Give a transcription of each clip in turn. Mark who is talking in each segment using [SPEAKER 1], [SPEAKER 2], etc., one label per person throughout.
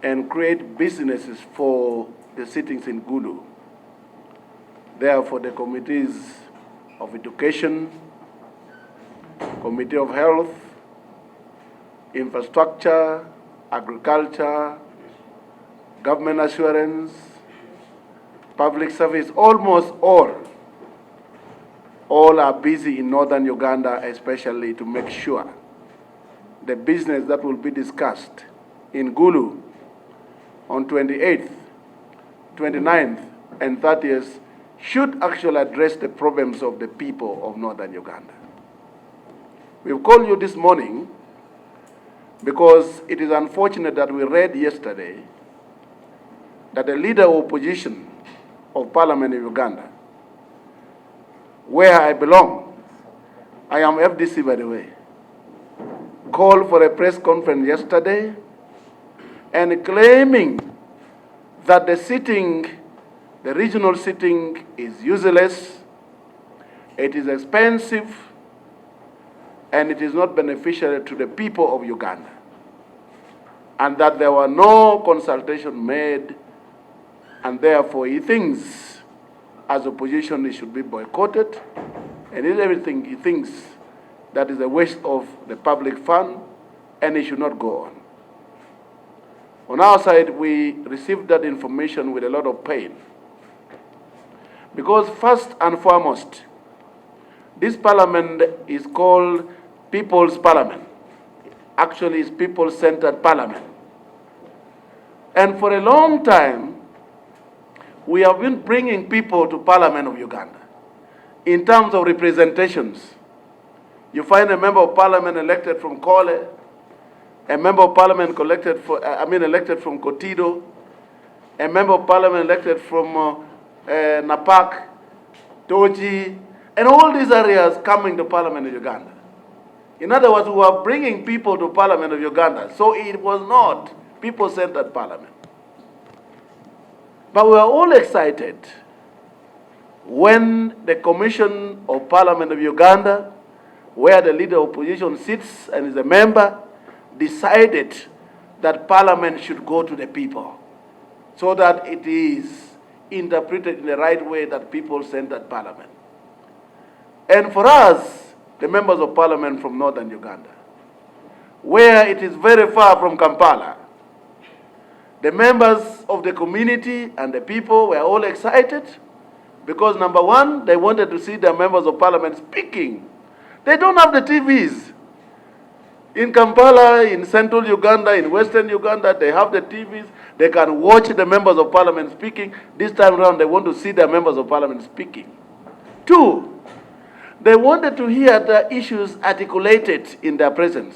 [SPEAKER 1] and create businesses for the sittings in Gulu. Therefore, the committees of education, committee of health, infrastructure, agriculture, government assurance, public service, almost all are busy in northern Uganda, especially to make sure the business that will be discussed in Gulu on 28th, 29th, and 30th should actually address the problems of the people of northern Uganda. We've called you this morning because it is unfortunate that we read yesterday that the leader of opposition of Parliament in Uganda, where I belong, I am FDC by the way, called for a press conference yesterday and claiming that the regional sitting is useless, it is expensive, and it is not beneficial to the people of Uganda, and that there were no consultation made, and therefore he thinks as opposition it should be boycotted, and everything he thinks that is a waste of the public fund and it should not go on. On our side, we received that information with a lot of pain. Because first and foremost, this parliament is called People's Parliament. Actually, it's people-centered parliament. And for a long time, we have been bringing people to Parliament of Uganda in terms of representations. You find a member of parliament elected from Kole, a member of parliament elected from Kotido, a member of parliament elected from Napak, Toji, and all these areas coming to Parliament of Uganda. In other words, we are bringing people to Parliament of Uganda, so it was not people-centered parliament. But we were all excited when the Commission of Parliament of Uganda, where the leader of opposition sits and is a member, decided that Parliament should go to the people so that it is interpreted in the right way, that people-centered parliament. And for us, the members of parliament from northern Uganda, where it is very far from Kampala, the members of the community and the people were all excited because, number one, they wanted to see their members of parliament speaking. They don't have the TVs. In Kampala, in central Uganda, in western Uganda, they have the TVs. They can watch the members of parliament speaking. This time around, they want to see their members of parliament speaking. Two, they wanted to hear the issues articulated in their presence.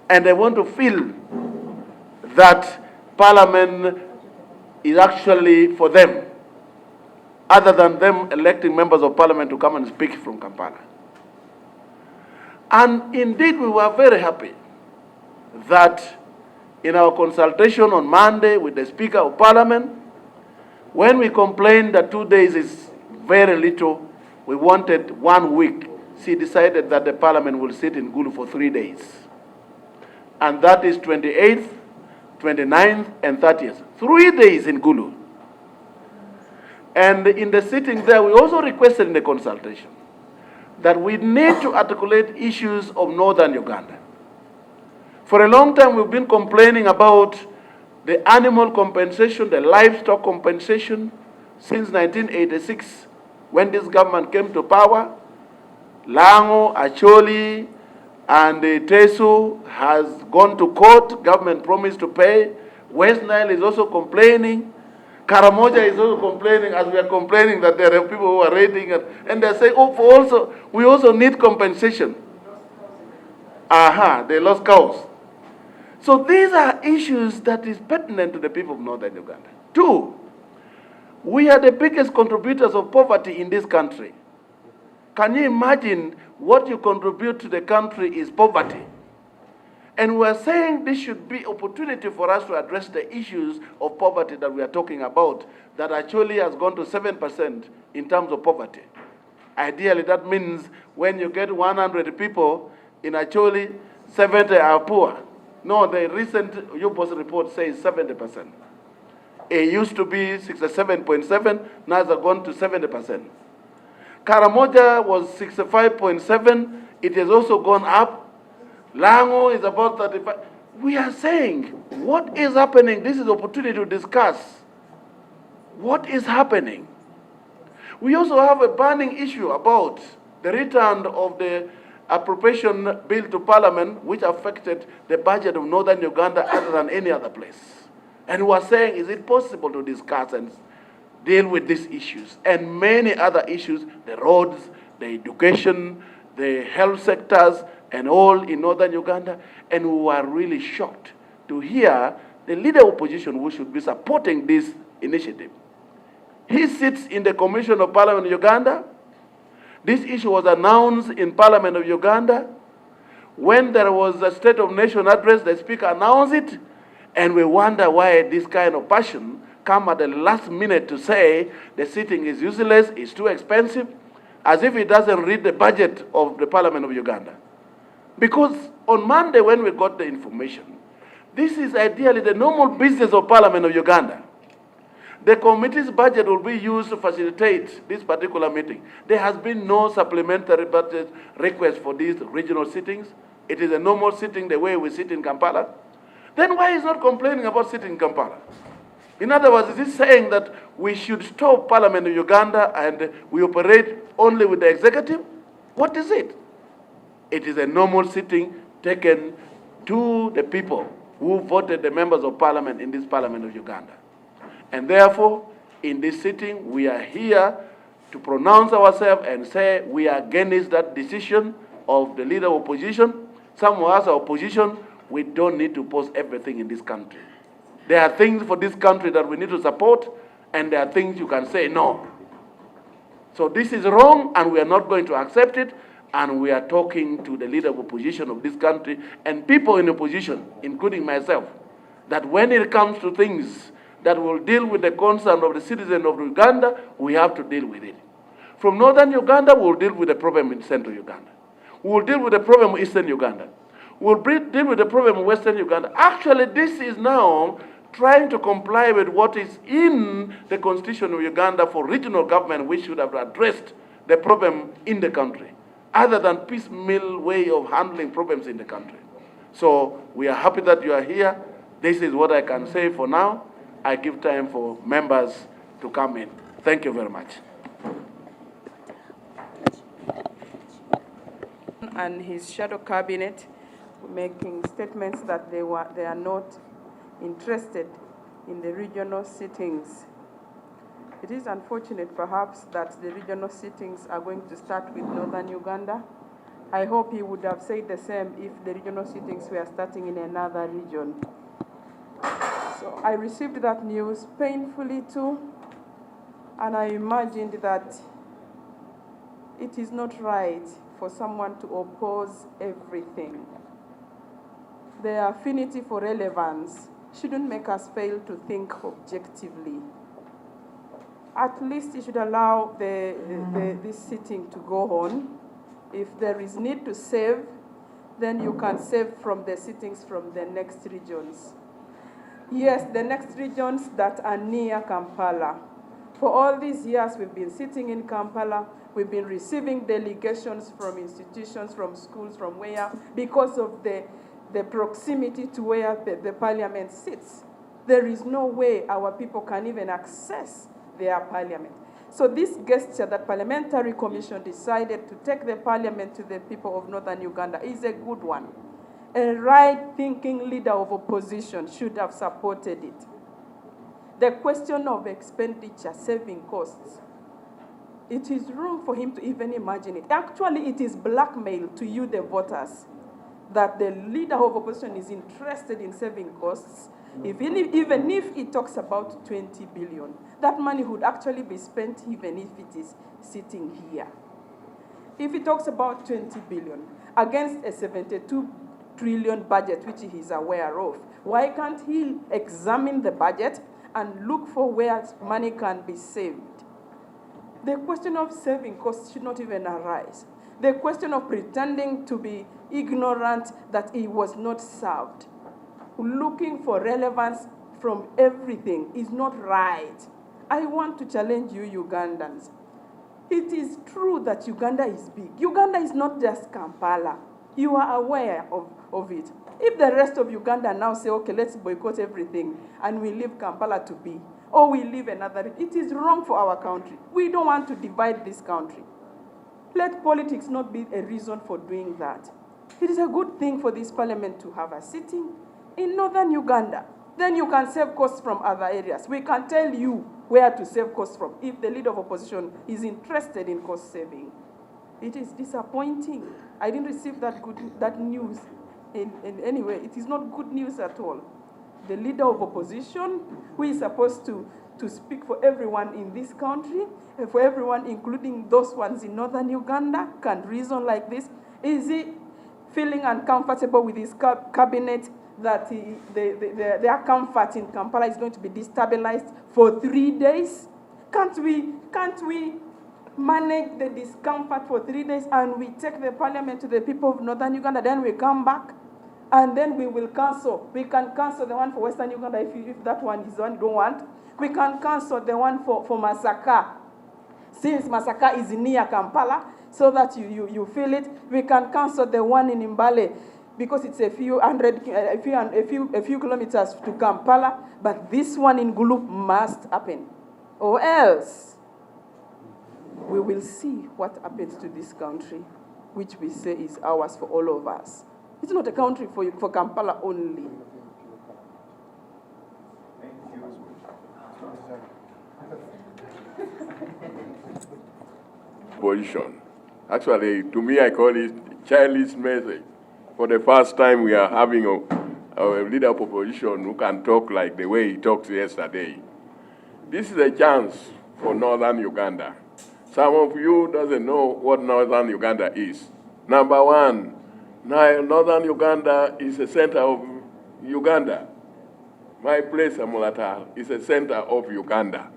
[SPEAKER 1] And they want to feel that parliament is actually for them, other than them electing members of parliament to come and speak from Kampala. And indeed, we were very happy that in our consultation on Monday with the Speaker of Parliament, when we complained that 2 days is very little, we wanted 1 week. She decided that the Parliament will sit in Gulu for 3 days. And that is 28th, 29th, and 30th. 3 days in Gulu. And in the sitting there, we also requested in the consultation that we need to articulate issues of northern Uganda. For a long time, we've been complaining about the animal compensation, the livestock compensation, since 1986, when this government came to power. Lango, Acholi, and Teso has gone to court. Government promised to pay. West Nile is also complaining. Karamoja is also complaining, as we are complaining that there are people who are raiding, and they say, oh, we also need compensation. They lost cows. So these are issues that is pertinent to the people of northern Uganda. Two, we are the biggest contributors of poverty in this country. Can you imagine what you contribute to the country is poverty? And we are saying this should be opportunity for us to address the issues of poverty that we are talking about, that actually has gone to 7% in terms of poverty. Ideally, that means when you get 100 people, in actually 70 are poor. No, the recent UBOS report says 70%. It used to be 67.7, now it's gone to 70%. Karamoja was 65.7, it has also gone up. Lango is about 35. We are saying, what is happening? This is opportunity to discuss. What is happening? We also have a burning issue about the return of the appropriation bill to Parliament, which affected the budget of Northern Uganda other than any other place. And we are saying, is it possible to discuss and deal with these issues and many other issues, the roads, the education, the health sectors, and all in Northern Uganda? And we were really shocked to hear the leader of opposition who should be supporting this initiative. He sits in the Commission of Parliament of Uganda. This issue was announced in Parliament of Uganda. When there was a State of Nation address, the Speaker announced it, and we wonder why this kind of passion come at the last minute to say the sitting is useless, it's too expensive, as if it doesn't read the budget of the Parliament of Uganda. Because on Monday when we got the information, this is ideally the normal business of Parliament of Uganda. The committee's budget will be used to facilitate this particular meeting. There has been no supplementary budget request for these regional sittings. It is a normal sitting the way we sit in Kampala. Then why is not complaining about sitting in Kampala? In other words, is it saying that we should stop Parliament of Uganda and we operate only with the executive? What is it? It is a normal sitting taken to the people who voted the members of Parliament in this Parliament of Uganda. And therefore, in this sitting, we are here to pronounce ourselves and say we are against that decision of the leader of opposition. Some of us are opposition. We don't need to post everything in this country. There are things for this country that we need to support, and there are things you can say no. So this is wrong, and we are not going to accept it, and we are talking to the leader of opposition of this country and people in opposition, including myself, that when it comes to things that will deal with the concern of the citizen of Uganda, we have to deal with it. From Northern Uganda, we'll deal with the problem in Central Uganda. We'll deal with the problem in Eastern Uganda. We'll deal with the problem in Western Uganda. Actually, this is now trying to comply with what is in the Constitution of Uganda for regional government, which should have addressed the problem in the country, other than piecemeal way of handling problems in the country. So we are happy that you are here. This is what I can say for now. I give time for members to come in. Thank you very much.
[SPEAKER 2] And his shadow cabinet making statements that they are not interested in the regional sittings. It is unfortunate, perhaps, that the regional sittings are going to start with Northern Uganda. I hope he would have said the same if the regional sittings were starting in another region. So I received that news painfully too, and I imagined that it is not right for someone to oppose everything. Their affinity for relevance shouldn't make us fail to think objectively. At least you should allow this sitting to go on. If there is need to save, then you can save from the sittings from the next regions. Yes, the next regions that are near Kampala. For all these years, we've been sitting in Kampala. We've been receiving delegations from institutions, from schools, from where, because of the proximity to where the parliament sits. There is no way our people can even access their parliament. So this gesture that Parliamentary Commission decided to take the parliament to the people of Northern Uganda is a good one. A right-thinking leader of opposition should have supported it. The question of expenditure, saving costs, it is wrong for him to even imagine it. Actually, it is blackmail to you, the voters, that the leader of opposition is interested in saving costs. Even if he talks about 20 billion, that money would actually be spent even if it is sitting here. If he talks about 20 billion against a 72 trillion budget, which he is aware of, why can't he examine the budget and look for where money can be saved? The question of saving costs should not even arise. The question of pretending to be ignorant that he was not served looking for relevance from everything is not right. I want to challenge you Ugandans. It is true that Uganda is big. Uganda is not just Kampala. You are aware of it. If the rest of Uganda now say, okay, let's boycott everything, and we leave Kampala to be, or we leave another, it is wrong for our country. We don't want to divide this country. Let politics not be a reason for doing that. It is a good thing for this parliament to have a sitting in northern Uganda. Then you can save costs from other areas. We can tell you where to save costs from if the leader of opposition is interested in cost saving. It is disappointing. I didn't receive that news in any way. It is not good news at all. The leader of opposition, who is supposed to speak for everyone in this country, for everyone, including those ones in northern Uganda, can reason like this. Is he feeling uncomfortable with his cabinet that their comfort in Kampala is going to be destabilized for 3 days? Can't we manage the discomfort for 3 days and we take the parliament to the people of northern Uganda, then we come back and then we will cancel. We can cancel the one for western Uganda if that one is the one you don't want. We can cancel the one for Masaka, since Masaka is near Kampala, so that you feel it. We can cancel the one in Mbale because it's a few kilometers to Kampala, but this one in Gulu must happen, or else we will see what happens to this country, which we say is ours for all of us. It's not a country for Kampala only.
[SPEAKER 3] Position. Actually, to me, I call it childish message. For the first time, we are having a leader of opposition who can talk like the way he talked yesterday. This is a chance for northern Uganda. Some of you doesn't know what northern Uganda is. Number one, northern Uganda is the center of Uganda. My place, Amulatar, is the center of Uganda,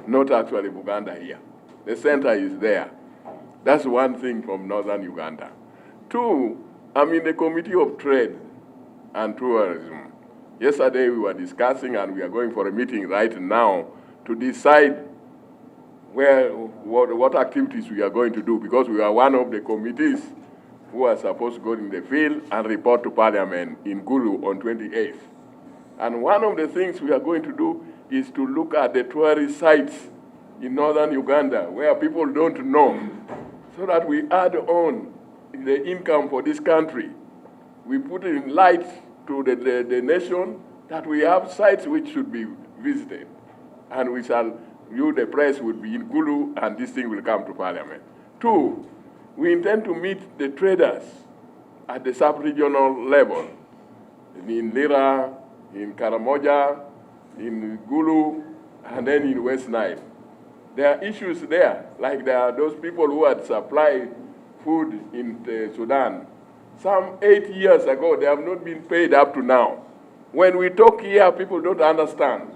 [SPEAKER 3] not actually Buganda here. The center is there. That's one thing from northern Uganda. Two, I'm in the Committee of Trade and Tourism. Yesterday we were discussing, and we are going for a meeting right now to decide what activities we are going to do, because we are one of the committees who are supposed to go in the field and report to Parliament in Gulu on 28th. And one of the things we are going to do is to look at the tourist sites in northern Uganda where people don't know, so that we add on the income for this country. We put in light to the nation that we have sites which should be visited. And we shall, the press will be in Gulu, and this thing will come to Parliament. Two, we intend to meet the traders at the sub-regional level, in Lira, in Karamoja, in Gulu, and then in West Nile. There are issues there, like there are those people who had supplied food in Sudan. Some 8 years ago, they have not been paid up to now. When we talk here, people don't understand.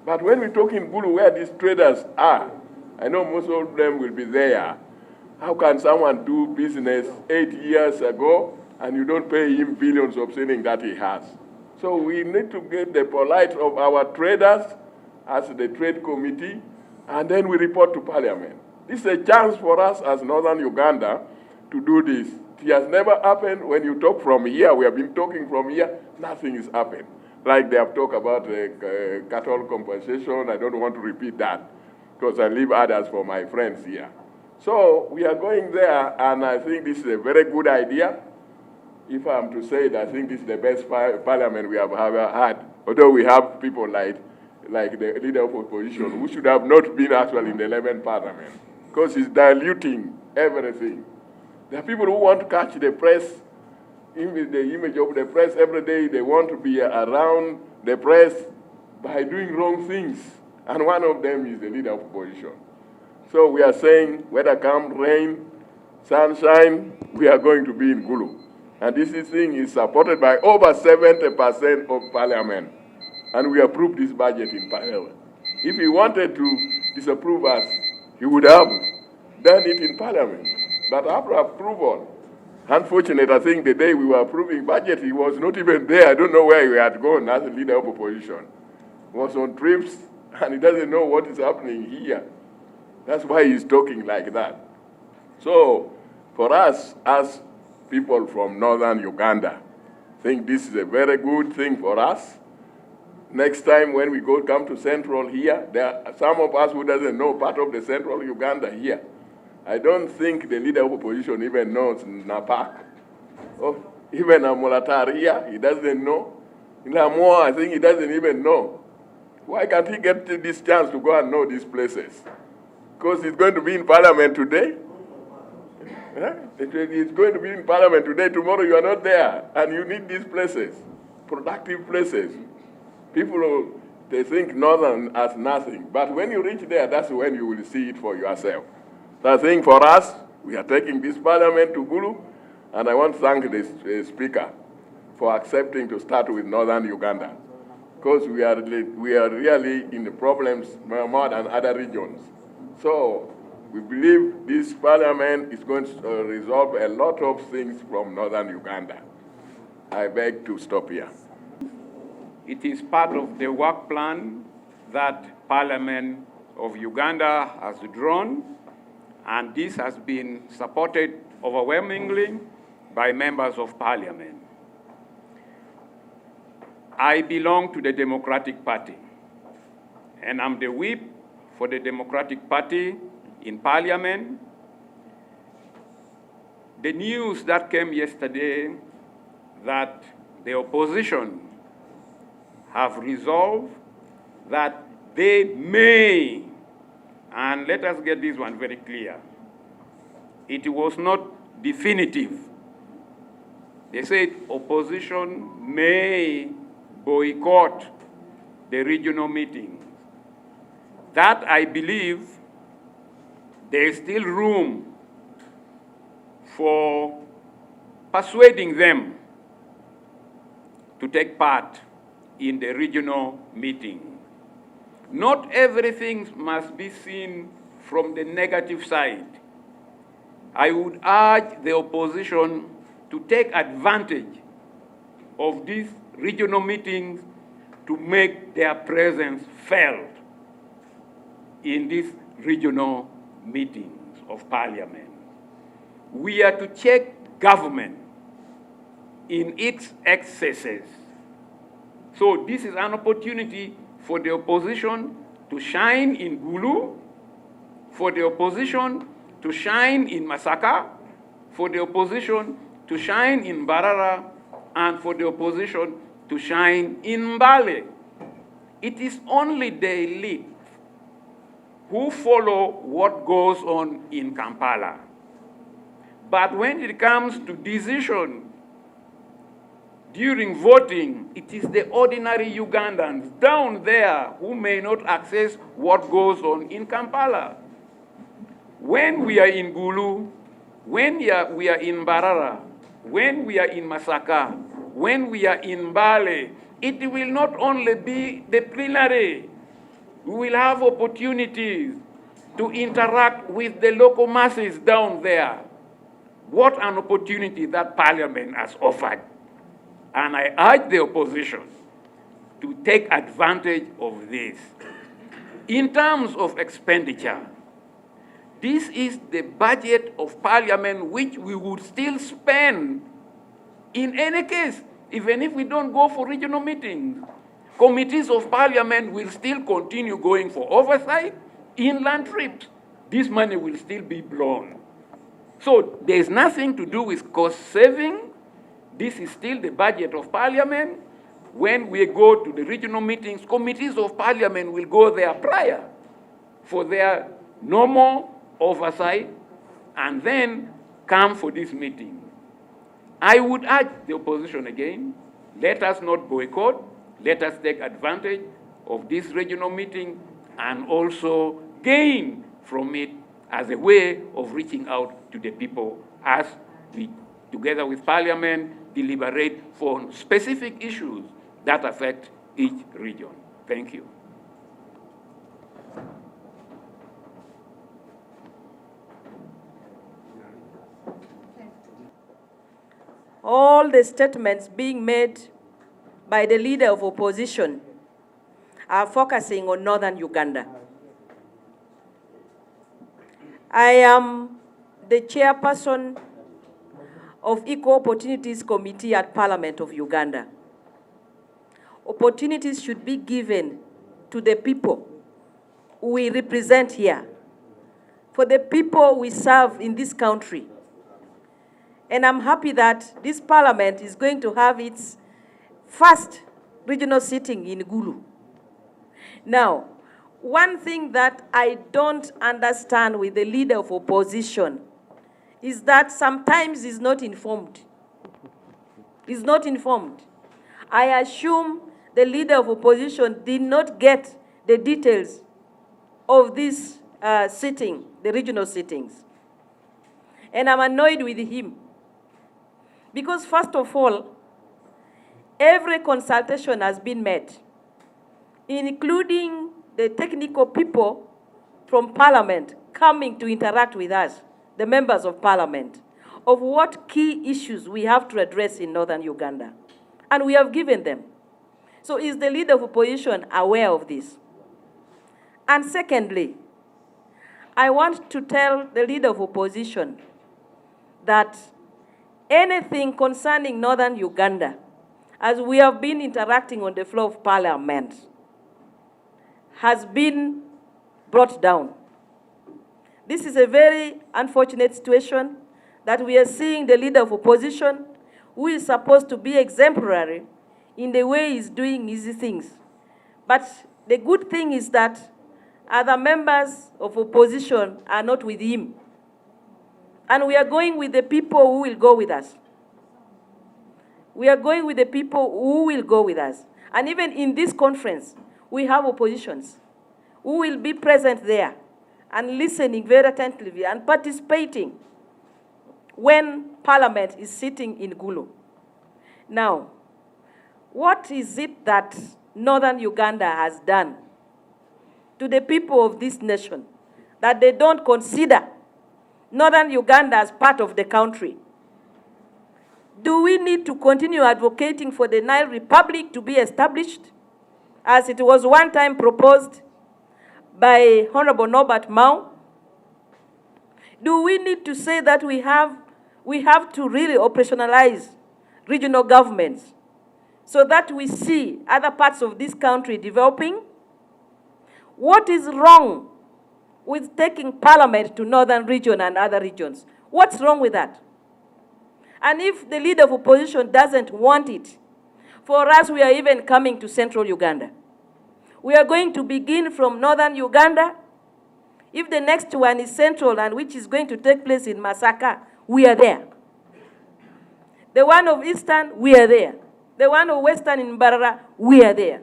[SPEAKER 3] But when we talk in Gulu, where these traders are, I know most of them will be there. How can someone do business 8 years ago and you don't pay him billions of shillings that he has? So we need to get the polite of our traders as the trade committee, and then we report to Parliament. This is a chance for us as northern Uganda to do this. It has never happened. When you talk from here, we have been talking from here, nothing has happened. Like they have talked about cattle compensation. I don't want to repeat that because I leave others for my friends here. So we are going there, and I think this is a very good idea. If I'm to say it, I think this is the best parliament we have ever had. Although we have people like the leader of opposition, who should have not been actually in the 11th parliament, because he's diluting everything. There are people who want to catch the press, the image of the press every day. They want to be around the press by doing wrong things. And one of them is the leader of opposition. So we are saying, whether come rain, sunshine, we are going to be in Gulu. And this thing is supported by over 70% of parliament. And we approved this budget in Parliament. If he wanted to disapprove us, he would have done it in Parliament. But after approval, Unfortunate, I think the day we were approving budget, he was not even there. I don't know where he had gone as the leader of opposition. He was on trips, and he doesn't know what is happening here. That's why he's talking like that. So, for us, as people from northern Uganda, I think this is a very good thing for us. Next time when we come to Central here, there are some of us who doesn't know part of the Central Uganda here. I don't think the leader of opposition even knows Napak. Oh, even Amulatar here, he doesn't know. In Lamoa, I think he doesn't even know. Why can't he get this chance to go and know these places? Because he's going to be in Parliament today. He's going to be in Parliament today. Tomorrow you are not there, and you need these places, productive places. People, they think Northern as nothing. But when you reach there, that's when you will see it for yourself. So I think for us, we are taking this Parliament to Gulu, and I want to thank the Speaker for accepting to start with Northern Uganda, because we are really in the problems more than other regions. So we believe this Parliament is going to resolve a lot of things from Northern Uganda. I beg to stop here.
[SPEAKER 4] It is part of the work plan that Parliament of Uganda has drawn, and this has been supported overwhelmingly by members of Parliament. I belong to the Democratic Party, and I'm the whip for the Democratic Party in Parliament. The news that came yesterday that the opposition have resolved that they may, and let us get this one very clear, it was not definitive. They said opposition may boycott the regional meetings. That, I believe, there is still room for persuading them to take part in the regional meeting. Not everything must be seen from the negative side. I would urge the opposition to take advantage of these regional meetings to make their presence felt in these regional meetings of Parliament. We are to check government in its excesses. So this is an opportunity for the opposition to shine in Gulu, for the opposition to shine in Masaka, for the opposition to shine in Barara, and for the opposition to shine in Mbale. It is only the elite who follow what goes on in Kampala. But when it comes to decision during voting, it is the ordinary Ugandans down there who may not access what goes on in Kampala. When we are in Gulu, when we are in Barara, when we are in Masaka, when we are in Mbale, it will not only be the plenary. We will have opportunities to interact with the local masses down there. What an opportunity that Parliament has offered. And I urge the opposition to take advantage of this. In terms of expenditure, this is the budget of Parliament which we would still spend in any case, even if we don't go for regional meetings. Committees of Parliament will still continue going for oversight, inland trips. This money will still be blown. So there's nothing to do with cost saving. This is still the budget of Parliament. When we go to the regional meetings, committees of Parliament will go there prior for their normal oversight and then come for this meeting. I would urge the opposition again, let us not boycott, let us take advantage of this regional meeting and also gain from it as a way of reaching out to the people as we, together with Parliament, deliberate for specific issues that affect each region. Thank you.
[SPEAKER 5] all the statements being made by the leader of opposition are focusing on northern Uganda. I am the chairperson of Equal Opportunities Committee at Parliament of Uganda. Opportunities should be given to the people we represent here, for the people we serve in this country. And I'm happy that this parliament is going to have its first regional sitting in Gulu. Now, one thing that I don't understand with the leader of opposition is that sometimes he's not informed. He's not informed. I assume the leader of opposition did not get the details of this sitting, the regional sittings. And I'm annoyed with him. Because first of all, every consultation has been made, including the technical people from Parliament coming to interact with us, the members of Parliament, of what key issues we have to address in northern Uganda. And we have given them. So is the leader of opposition aware of this? And secondly, I want to tell the leader of opposition that anything concerning northern Uganda, as we have been interacting on the floor of Parliament, has been brought down. This is a very unfortunate situation that we are seeing the leader of opposition, who is supposed to be exemplary in the way he's doing easy things. But the good thing is that other members of opposition are not with him. And we are going with the people who will go with us. We are going with the people who will go with us. And even in this conference, we have oppositions who will be present there and listening very attentively and participating when Parliament is sitting in Gulu. Now, what is it that northern Uganda has done to the people of this nation that they don't consider northern Uganda as part of the country? Do we need to continue advocating for the Nile Republic to be established, as it was one time proposed by Honorable Norbert Mao? Do we need to say that we have to really operationalize regional governments so that we see other parts of this country developing? What is wrong with taking Parliament to northern region and other regions? What's wrong with that? And if the leader of opposition doesn't want it, for us, we are even coming to central Uganda. We are going to begin from northern Uganda. If the next one is central, and which is going to take place in Masaka, we are there. The one of eastern, we are there. The one of western in Mbarara, we are there.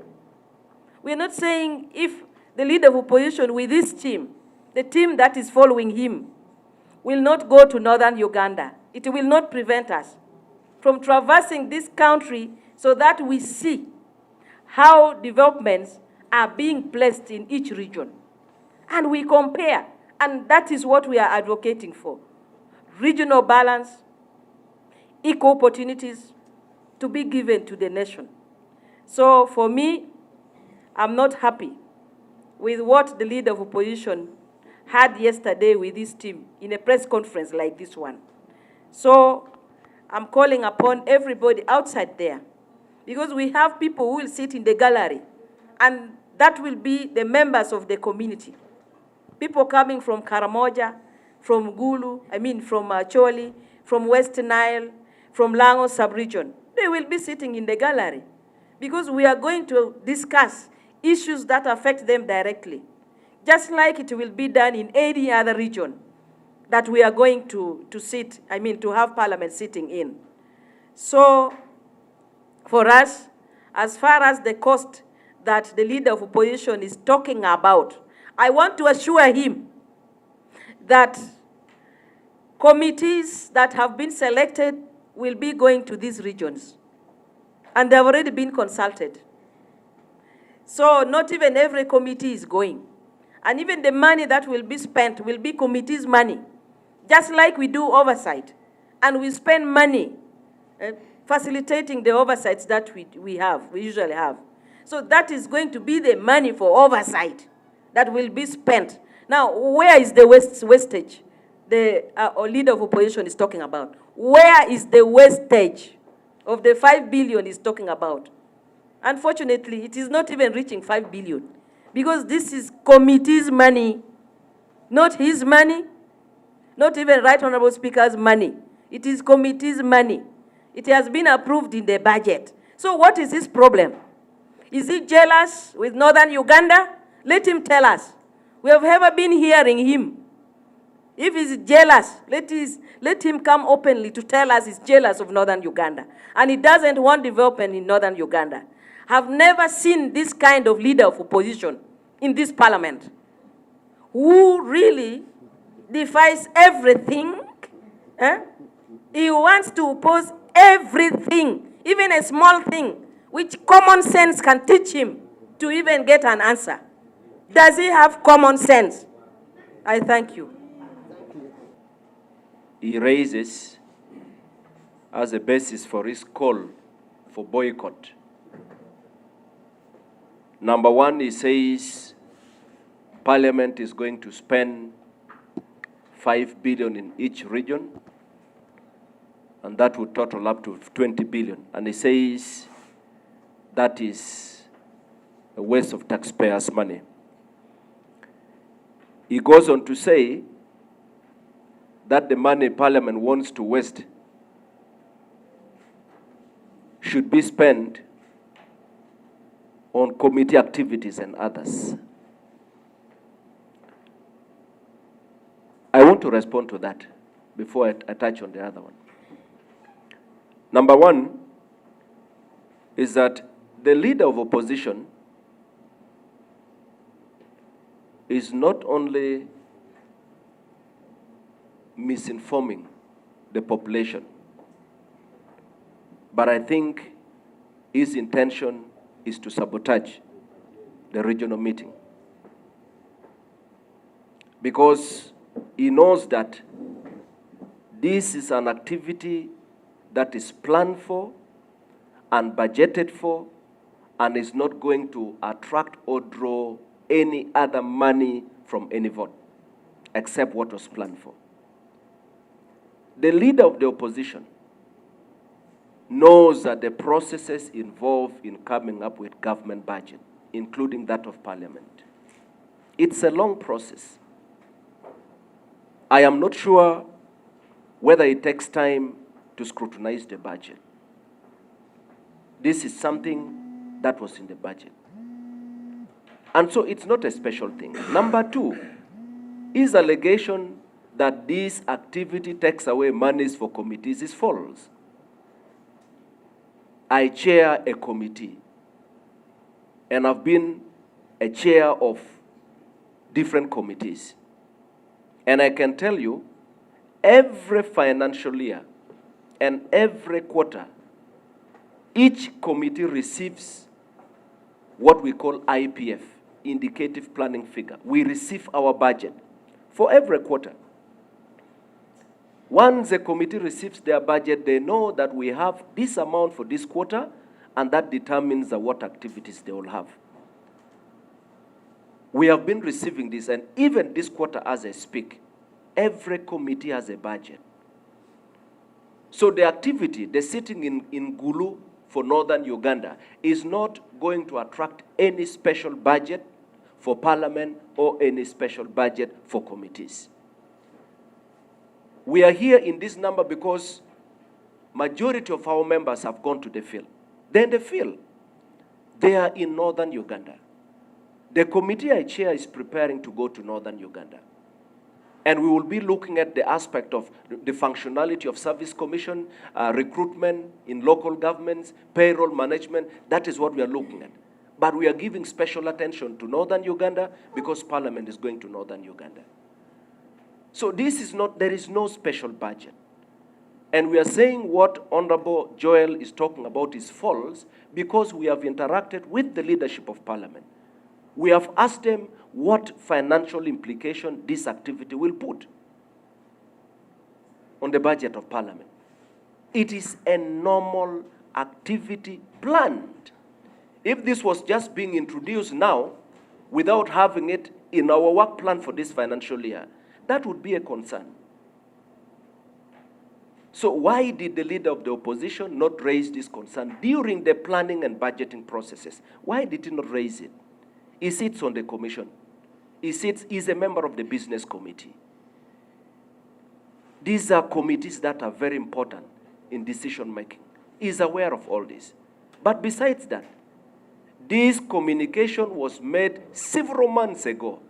[SPEAKER 5] We are not saying if the leader of opposition with this team, the team that is following him, will not go to northern Uganda, it will not prevent us from traversing this country so that we see how developments are being placed in each region. And we compare, and that is what we are advocating for. Regional balance, equal opportunities to be given to the nation. So for me, I'm not happy with what the leader of opposition had yesterday with this team in a press conference like this one. So I'm calling upon everybody outside there, because we have people who will sit in the gallery, and that will be the members of the community. People coming from Karamoja, from Gulu, from Choli, from West Nile, from Lango sub-region. They will be sitting in the gallery, because we are going to discuss issues that affect them directly, just like it will be done in any other region that we are going to have Parliament sitting in. So for us, as far as the cost that the leader of opposition is talking about, I want to assure him that committees that have been selected will be going to these regions, and they have already been consulted. So not even every committee is going. And even the money that will be spent will be committees' money, just like we do oversight. And we spend money facilitating the oversights that we usually have. So that is going to be the money for oversight that will be spent. Now, where is the wastage the leader of opposition is talking about? Where is the wastage of the 5 billion he's talking about? Unfortunately, it is not even reaching 5 billion because this is committee's money, not his money, not even Right Honorable Speaker's money. It is committee's money. It has been approved in the budget. So what is his problem? Is he jealous with Northern Uganda? Let him tell us. We have never been hearing him. If he's jealous, let him come openly to tell us he's jealous of Northern Uganda. And he doesn't want development in Northern Uganda. I've never seen this kind of leader of opposition in this parliament who really defies everything. He wants to oppose everything, even a small thing, which common sense can teach him to even get an answer. Does he have common sense? I thank you.
[SPEAKER 6] He raises as a basis for his call for boycott. Number one, he says Parliament is going to spend 5 billion in each region, and that would total up to 20 billion. And he says that is a waste of taxpayers' money. He goes on to say that the money Parliament wants to waste should be spent on committee activities and others. I want to respond to that before I touch on the other one. Number one is that the leader of opposition is not only misinforming the population, but I think his intention is to sabotage the regional meeting. Because he knows that this is an activity that is planned for and budgeted for and is not going to attract or draw any other money from any vote except what was planned for. The leader of the opposition knows that the processes involved in coming up with government budget, including that of Parliament, it's a long process. I am not sure whether it takes time to scrutinize the budget. This is something that was in the budget. And so it's not a special thing. Number two, his allegation that this activity takes away monies for committees is false. I chair a committee, and I've been a chair of different committees. And I can tell you, every financial year and every quarter, each committee receives what we call IPF, indicative planning figure. We receive our budget for every quarter. Once the committee receives their budget, they know that we have this amount for this quarter, and that determines what activities they will have. We have been receiving this, and even this quarter as I speak, every committee has a budget. So the activity, the sitting in Gulu for Northern Uganda is not going to attract any special budget for Parliament or any special budget for committees. We are here in this number because majority of our members have gone to the field. Then the field, they are in Northern Uganda. The committee I chair is preparing to go to Northern Uganda. And we will be looking at the aspect of the functionality of service commission, recruitment in local governments, payroll management. That is what we are looking at. But we are giving special attention to Northern Uganda because Parliament is going to Northern Uganda. So this is not, there is no special budget. And we are saying what Honorable Joel is talking about is false because we have interacted with the leadership of Parliament. We have asked them what financial implication this activity will put on the budget of Parliament. It is a normal activity planned. If this was just being introduced now, without having it in our work plan for this financial year, that would be a concern. So why did the leader of the opposition not raise this concern during the planning and budgeting processes? Why did he not raise it? He sits on the commission. He's a member of the business committee. These are committees that are very important in decision making. He's aware of all this. But besides that, this communication was made several months ago,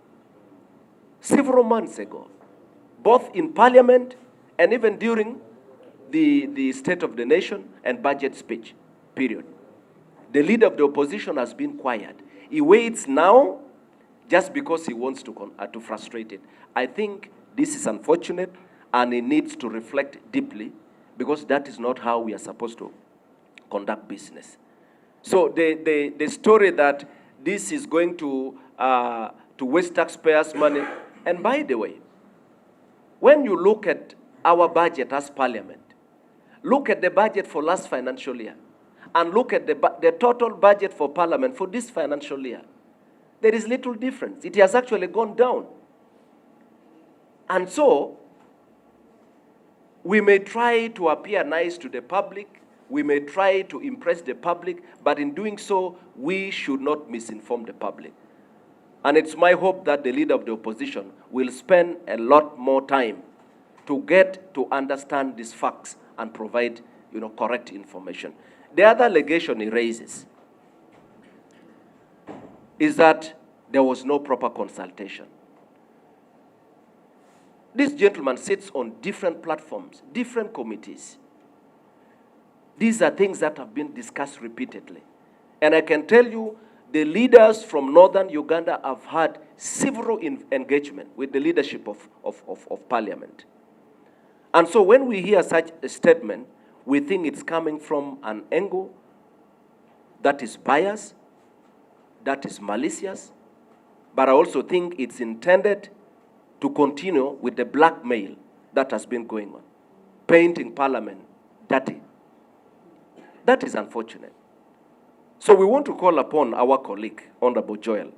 [SPEAKER 6] both in Parliament and even during the State of the Nation and budget speech, period. The leader of the opposition has been quiet. He waits now just because he wants to frustrate it. I think this is unfortunate, and he needs to reflect deeply, because that is not how we are supposed to conduct business. So the story that this is going to waste taxpayers' money, and by the way, when you look at our budget as Parliament, look at the budget for last financial year, and look at the total budget for Parliament for this financial year, there is little difference. It has actually gone down. And so, we may try to appear nice to the public, we may try to impress the public, but in doing so, we should not misinform the public. And it's my hope that the leader of the opposition will spend a lot more time to get to understand these facts and provide, correct information. The other allegation he raises is that there was no proper consultation. This gentleman sits on different platforms, different committees. These are things that have been discussed repeatedly. And I can tell you, the leaders from northern Uganda have had several engagement with the leadership of Parliament. And so when we hear such a statement, we think it's coming from an angle that is biased, that is malicious, but I also think it's intended to continue with the blackmail that has been going on, painting Parliament dirty. That is unfortunate. So we want to call upon our colleague, Honorable Joel,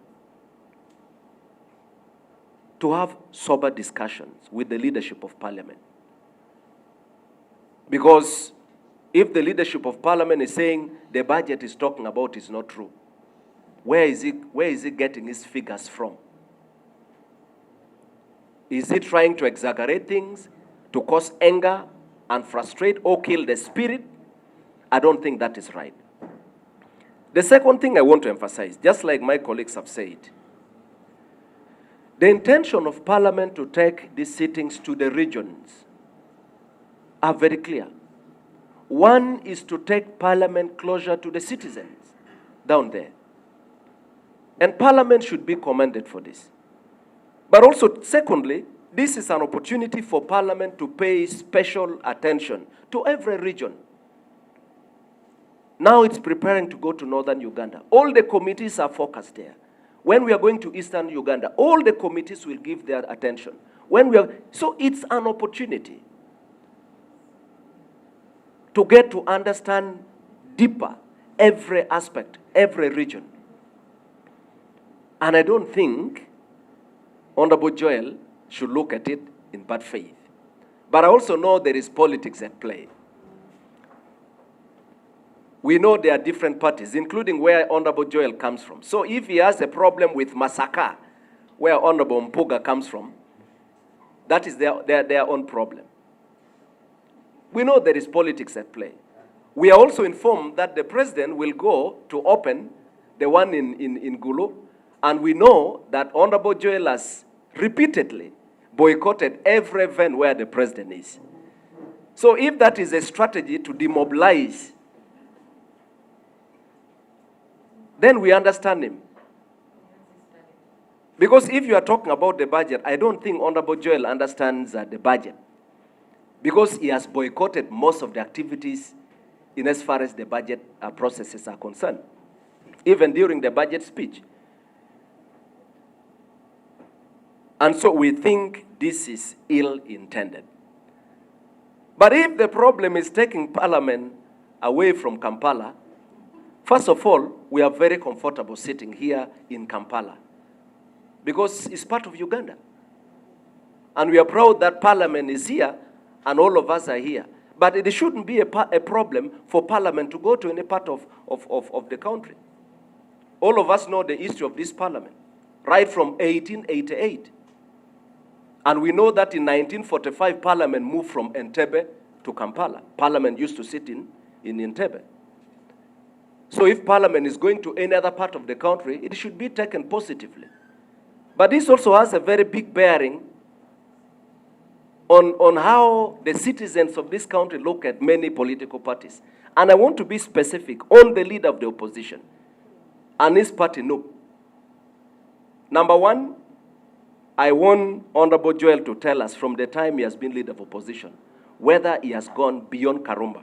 [SPEAKER 6] to have sober discussions with the leadership of Parliament. Because if the leadership of Parliament is saying the budget is talking about is not true, where is he getting his figures from? Is he trying to exaggerate things, to cause anger and frustrate or kill the spirit? I don't think that is right. The second thing I want to emphasize, just like my colleagues have said, the intention of Parliament to take these sittings to the regions are very clear. One is to take Parliament closer to the citizens down there. And Parliament should be commended for this. But also, secondly, this is an opportunity for Parliament to pay special attention to every region. Now it's preparing to go to northern Uganda. All the committees are focused there. When we are going to eastern Uganda, all the committees will give their attention. So it's an opportunity to get to understand deeper every aspect, every region. And I don't think Honorable Joel should look at it in bad faith. But I also know there is politics at play. We know there are different parties, including where Honorable Joel comes from. So if he has a problem with Masaka, where Honorable Mpuga comes from, that is their own problem. We know there is politics at play. We are also informed that the president will go to open the one in Gulu, and we know that Honorable Joel has repeatedly boycotted every event where the president is. So if that is a strategy to demobilize, then we understand him. Because if you are talking about the budget, I don't think Honorable Joel understands the budget. Because he has boycotted most of the activities in as far as the budget processes are concerned, even during the budget speech. And so we think this is ill-intended. But if the problem is taking Parliament away from Kampala, first of all, we are very comfortable sitting here in Kampala because it's part of Uganda. And we are proud that Parliament is here and all of us are here. But it shouldn't be a problem for Parliament to go to any part of the country. All of us know the history of this Parliament, right from 1888. And we know that in 1945, Parliament moved from Entebbe to Kampala. Parliament used to sit in Entebbe. So if Parliament is going to any other part of the country, it should be taken positively. But this also has a very big bearing on how the citizens of this country look at many political parties. And I want to be specific on the leader of the opposition and his party, no. Number one, I want Honorable Joel to tell us from the time he has been leader of opposition whether he has gone beyond Karumba.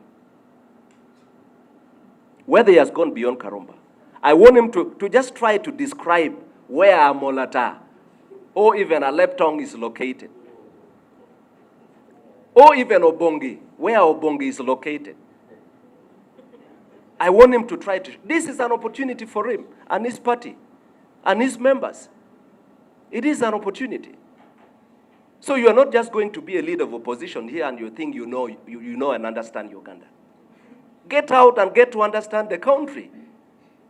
[SPEAKER 6] Whether he has gone beyond Karumba. I want him to just try to describe where Molata or even Aleptong is located. Or even Obongi, where Obongi is located. I want him to try to. This is an opportunity for him and his party and his members. It is an opportunity. So you are not just going to be a leader of opposition here and you think you know and understand Uganda. Get out and get to understand the country.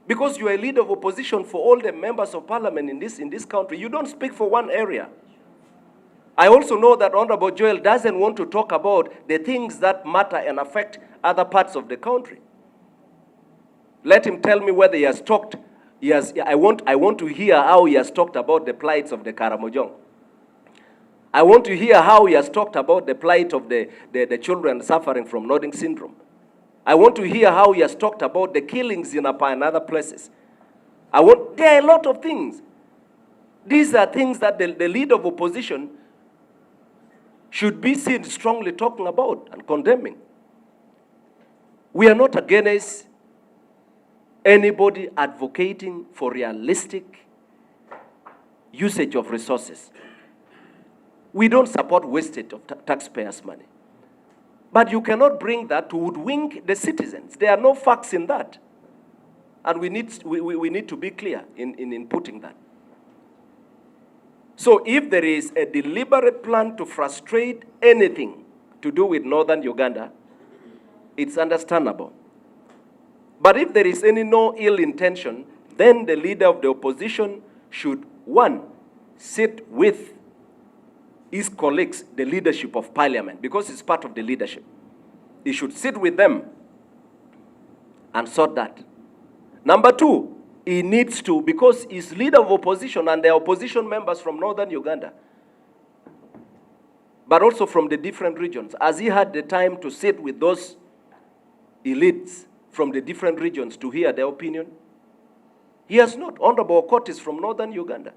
[SPEAKER 6] Because you are a leader of opposition for all the members of parliament in this country. You don't speak for one area. I also know that Honorable Joel doesn't want to talk about the things that matter and affect other parts of the country. Let him tell me whether he has talked. I want to hear how he has talked about the plights of the Karamojong. I want to hear how he has talked about the plight of the children suffering from nodding syndrome. I want to hear how he has talked about the killings in Apa and other places. There are a lot of things. These are things that the leader of opposition should be seen strongly talking about and condemning. We are not against anybody advocating for realistic usage of resources. We don't support wastage of taxpayers' money. But you cannot bring that to hoodwink the citizens. There are no facts in that. And we need to be clear in putting that. So if there is a deliberate plan to frustrate anything to do with northern Uganda, it's understandable. But if there is no ill intention, then the leader of the opposition should, one, sit with his colleagues, the leadership of parliament, because it's part of the leadership. He should sit with them and sort that. Number two, he needs to, because he's leader of opposition and there are opposition members from northern Uganda, but also from the different regions. Has he had the time to sit with those elites from the different regions to hear their opinion? He has not. Honorable Okot is from northern Uganda.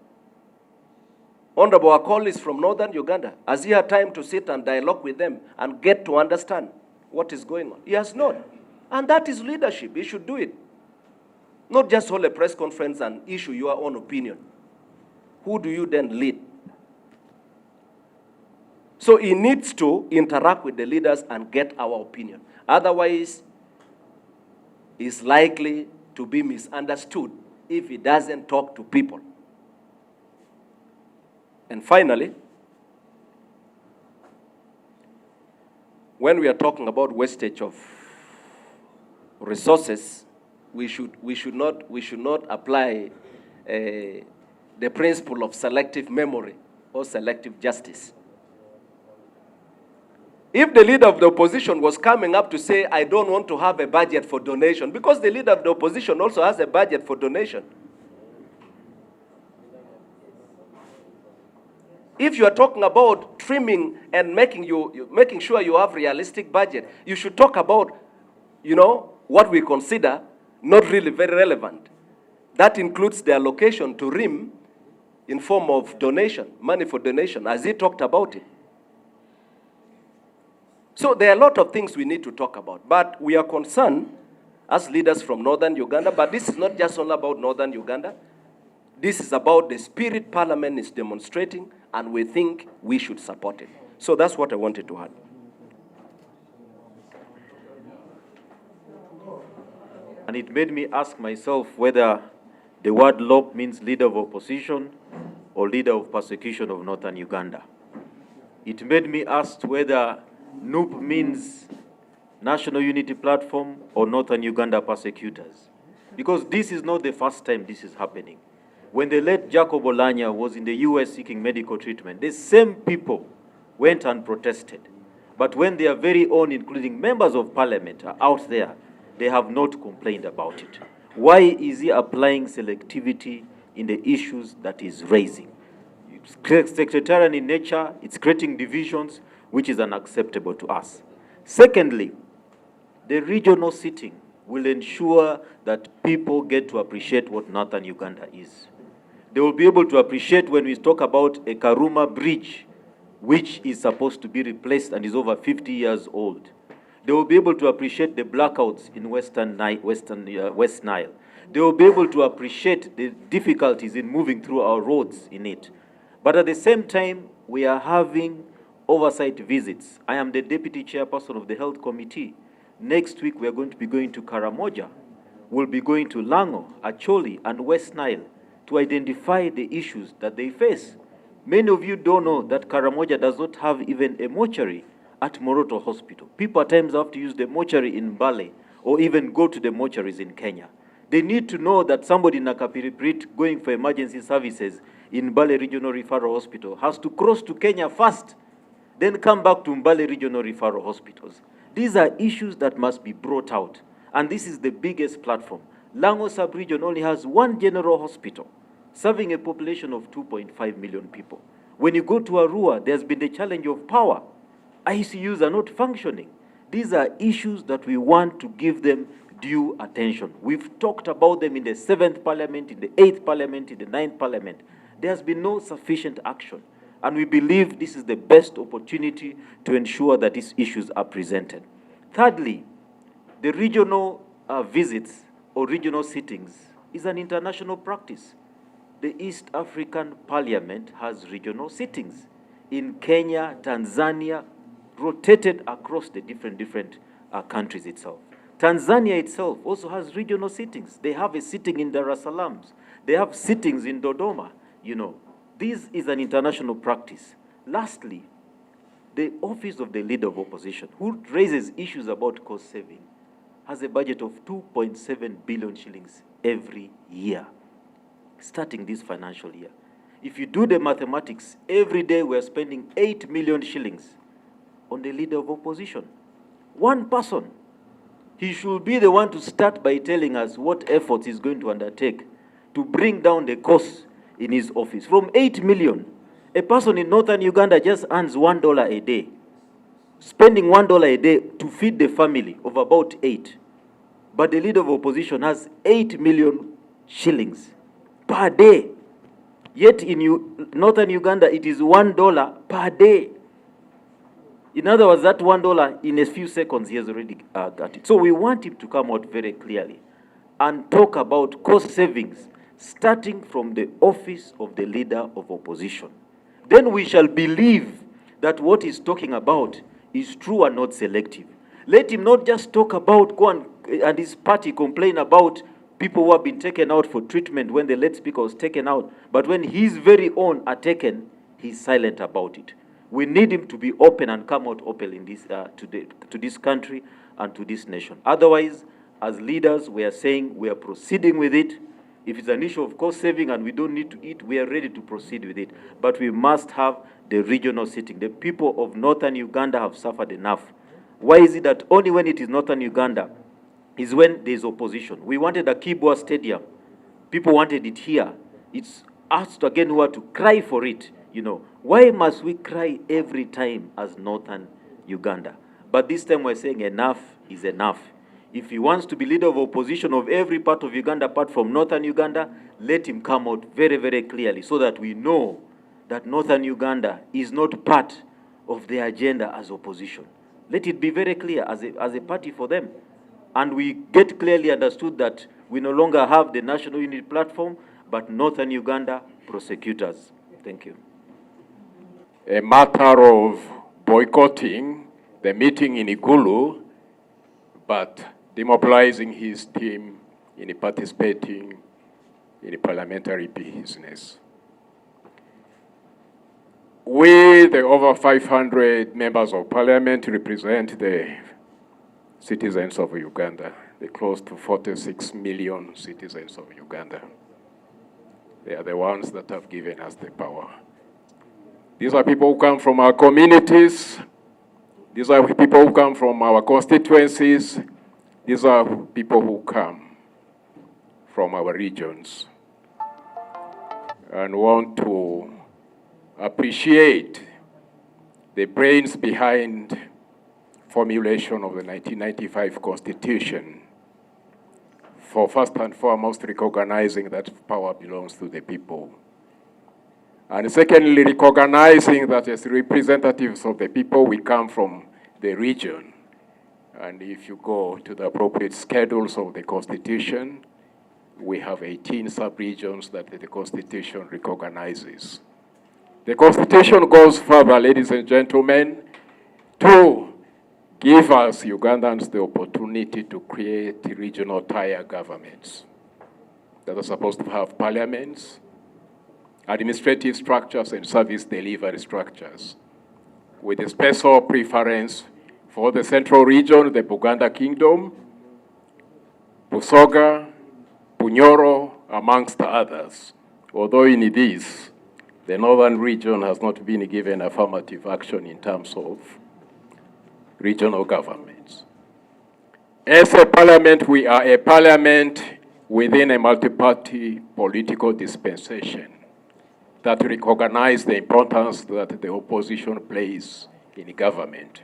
[SPEAKER 6] Honorable Akol is from northern Uganda. Has he had time to sit and dialogue with them and get to understand what is going on? He has not. And that is leadership. He should do it. Not just hold a press conference and issue your own opinion. Who do you then lead? So he needs to interact with the leaders and get our opinion. Otherwise, he's likely to be misunderstood if he doesn't talk to people. And finally, when we are talking about wastage of resources, we should not apply the principle of selective memory or selective justice. If the leader of the opposition was coming up to say, I don't want to have a budget for donation, because the leader of the opposition also has a budget for donation. If you are talking about trimming and making sure you have realistic budget, you should talk about, what we consider not really very relevant. That includes the allocation to RIM in form of donation, money for donation, as he talked about it. So there are a lot of things we need to talk about, but we are concerned as leaders from northern Uganda, but this is not just all about northern Uganda. This is about the spirit parliament is demonstrating, and we think we should support it. So that's what I wanted to add.
[SPEAKER 7] And it made me ask myself whether the word LOP means leader of opposition or leader of persecution of Northern Uganda. It made me ask whether NUP means National Unity Platform or Northern Uganda persecutors. Because this is not the first time this is happening. When the late Jacob Olanya was in the US seeking medical treatment, the same people went and protested. But when their very own, including members of parliament, are out there, they have not complained about it. Why is he applying selectivity in the issues that he's raising? It's sectarian in nature, it's creating divisions, which is unacceptable to us. Secondly, the regional sitting will ensure that people get to appreciate what Northern Uganda is. They will be able to appreciate when we talk about a Karuma bridge, which is supposed to be replaced and is over 50 years old. They will be able to appreciate the blackouts in West Nile. They will be able to appreciate the difficulties in moving through our roads in it. But at the same time, we are having oversight visits. I am the deputy chairperson of the health committee. Next week, we are going to be going to Karamoja. We'll be going to Lango, Acholi, and West Nile to identify the issues that they face. Many of you don't know that Karamoja does not have even a mortuary at Moroto Hospital. People at times have to use the mortuary in Mbale or even go to the mortuaries in Kenya. They need to know that somebody in Nakapiriprit going for emergency services in Mbale Regional Referral Hospital has to cross to Kenya first, then come back to Mbale Regional Referral Hospitals. These are issues that must be brought out, and this is the biggest platform. Lango sub-region only has one general hospital, serving a population of 2.5 million people. When you go to Arua, there's been the challenge of power. ICUs are not functioning. These are issues that we want to give them due attention. We've talked about them in the 7th Parliament, in the 8th Parliament, in the 9th Parliament. There has been no sufficient action. And we believe this is the best opportunity to ensure that these issues are presented. Thirdly, the regional visits or regional sittings is an international practice. The East African Parliament has regional sittings in Kenya, Tanzania, rotated across the different countries itself. Tanzania itself also has regional sittings. They have a sitting in Dar es Salaam. They have sittings in Dodoma. You know, this is an international practice. Lastly, the Office of the Leader of Opposition, who raises issues about cost saving, has a budget of 2.7 billion shillings every year, starting this financial year. If you do the mathematics, every day we're spending 8 million shillings on the Leader of Opposition. One person. He should be the one to start by telling us what efforts he's going to undertake to bring down the costs in his office. From 8 million, a person in Northern Uganda just earns $1 a day, spending $1 a day to feed the family of about 8. But the Leader of Opposition has 8 million shillings per day. Yet in Northern Uganda, it is $1 per day. In other words, that $1 in a few seconds, he has already got it. So we want him to come out very clearly and talk about cost savings, starting from the office of the Leader of Opposition. Then we shall believe that what he's talking about is true and not selective. Let him not just talk about, and his party complain about people who have been taken out for treatment when the late speaker was taken out. But when his very own are taken, he's silent about it. We need him to be open and come out open in this, to this country and to this nation. Otherwise, as leaders, we are saying we are proceeding with it. If it's an issue of cost saving and we don't need to eat, we are ready to proceed with it. But we must have the regional sitting. The people of Northern Uganda have suffered enough. Why is it that only when it is Northern Uganda is when there is opposition? We wanted a Kibwa Stadium. People wanted it here. It's us again who are to cry for it. You know, why must we cry every time as Northern Uganda? But this time we're saying enough is enough. If he wants to be Leader of Opposition of every part of Uganda apart from Northern Uganda, let him come out very, very clearly so that we know that Northern Uganda is not part of the agenda as opposition. Let it be very clear as a party for them. And we get clearly understood that we no longer have the National Unity Platform, but Northern Uganda prosecutors. Thank you.
[SPEAKER 3] A matter of boycotting the meeting in Igulu, but demobilizing his team
[SPEAKER 8] in participating in parliamentary business. We, the over 500 members of parliament, represent the citizens of Uganda, the close to 46 million citizens of Uganda. They are the ones that have given us the power. These are people who come from our communities. These are people who come from our constituencies. These are people who come from our regions and want to appreciate the brains behind formulation of the 1995 Constitution, for first and foremost recognizing that power belongs to the people. And secondly, recognizing that as representatives of the people, we come from the region. And if you go to the appropriate schedules of the Constitution, we have 18 sub-regions that the Constitution recognizes. The Constitution goes further, ladies and gentlemen, to give us Ugandans the opportunity to create regional tier governments that are supposed to have parliaments, administrative structures, and service delivery structures, with a special preference for the central region, the Buganda Kingdom, Busoga, Bunyoro, amongst others. Although in this, the northern region has not been given affirmative action in terms of regional governments. As a parliament, we are a parliament within a multi-party political dispensation that recognizes the importance that the opposition plays in government.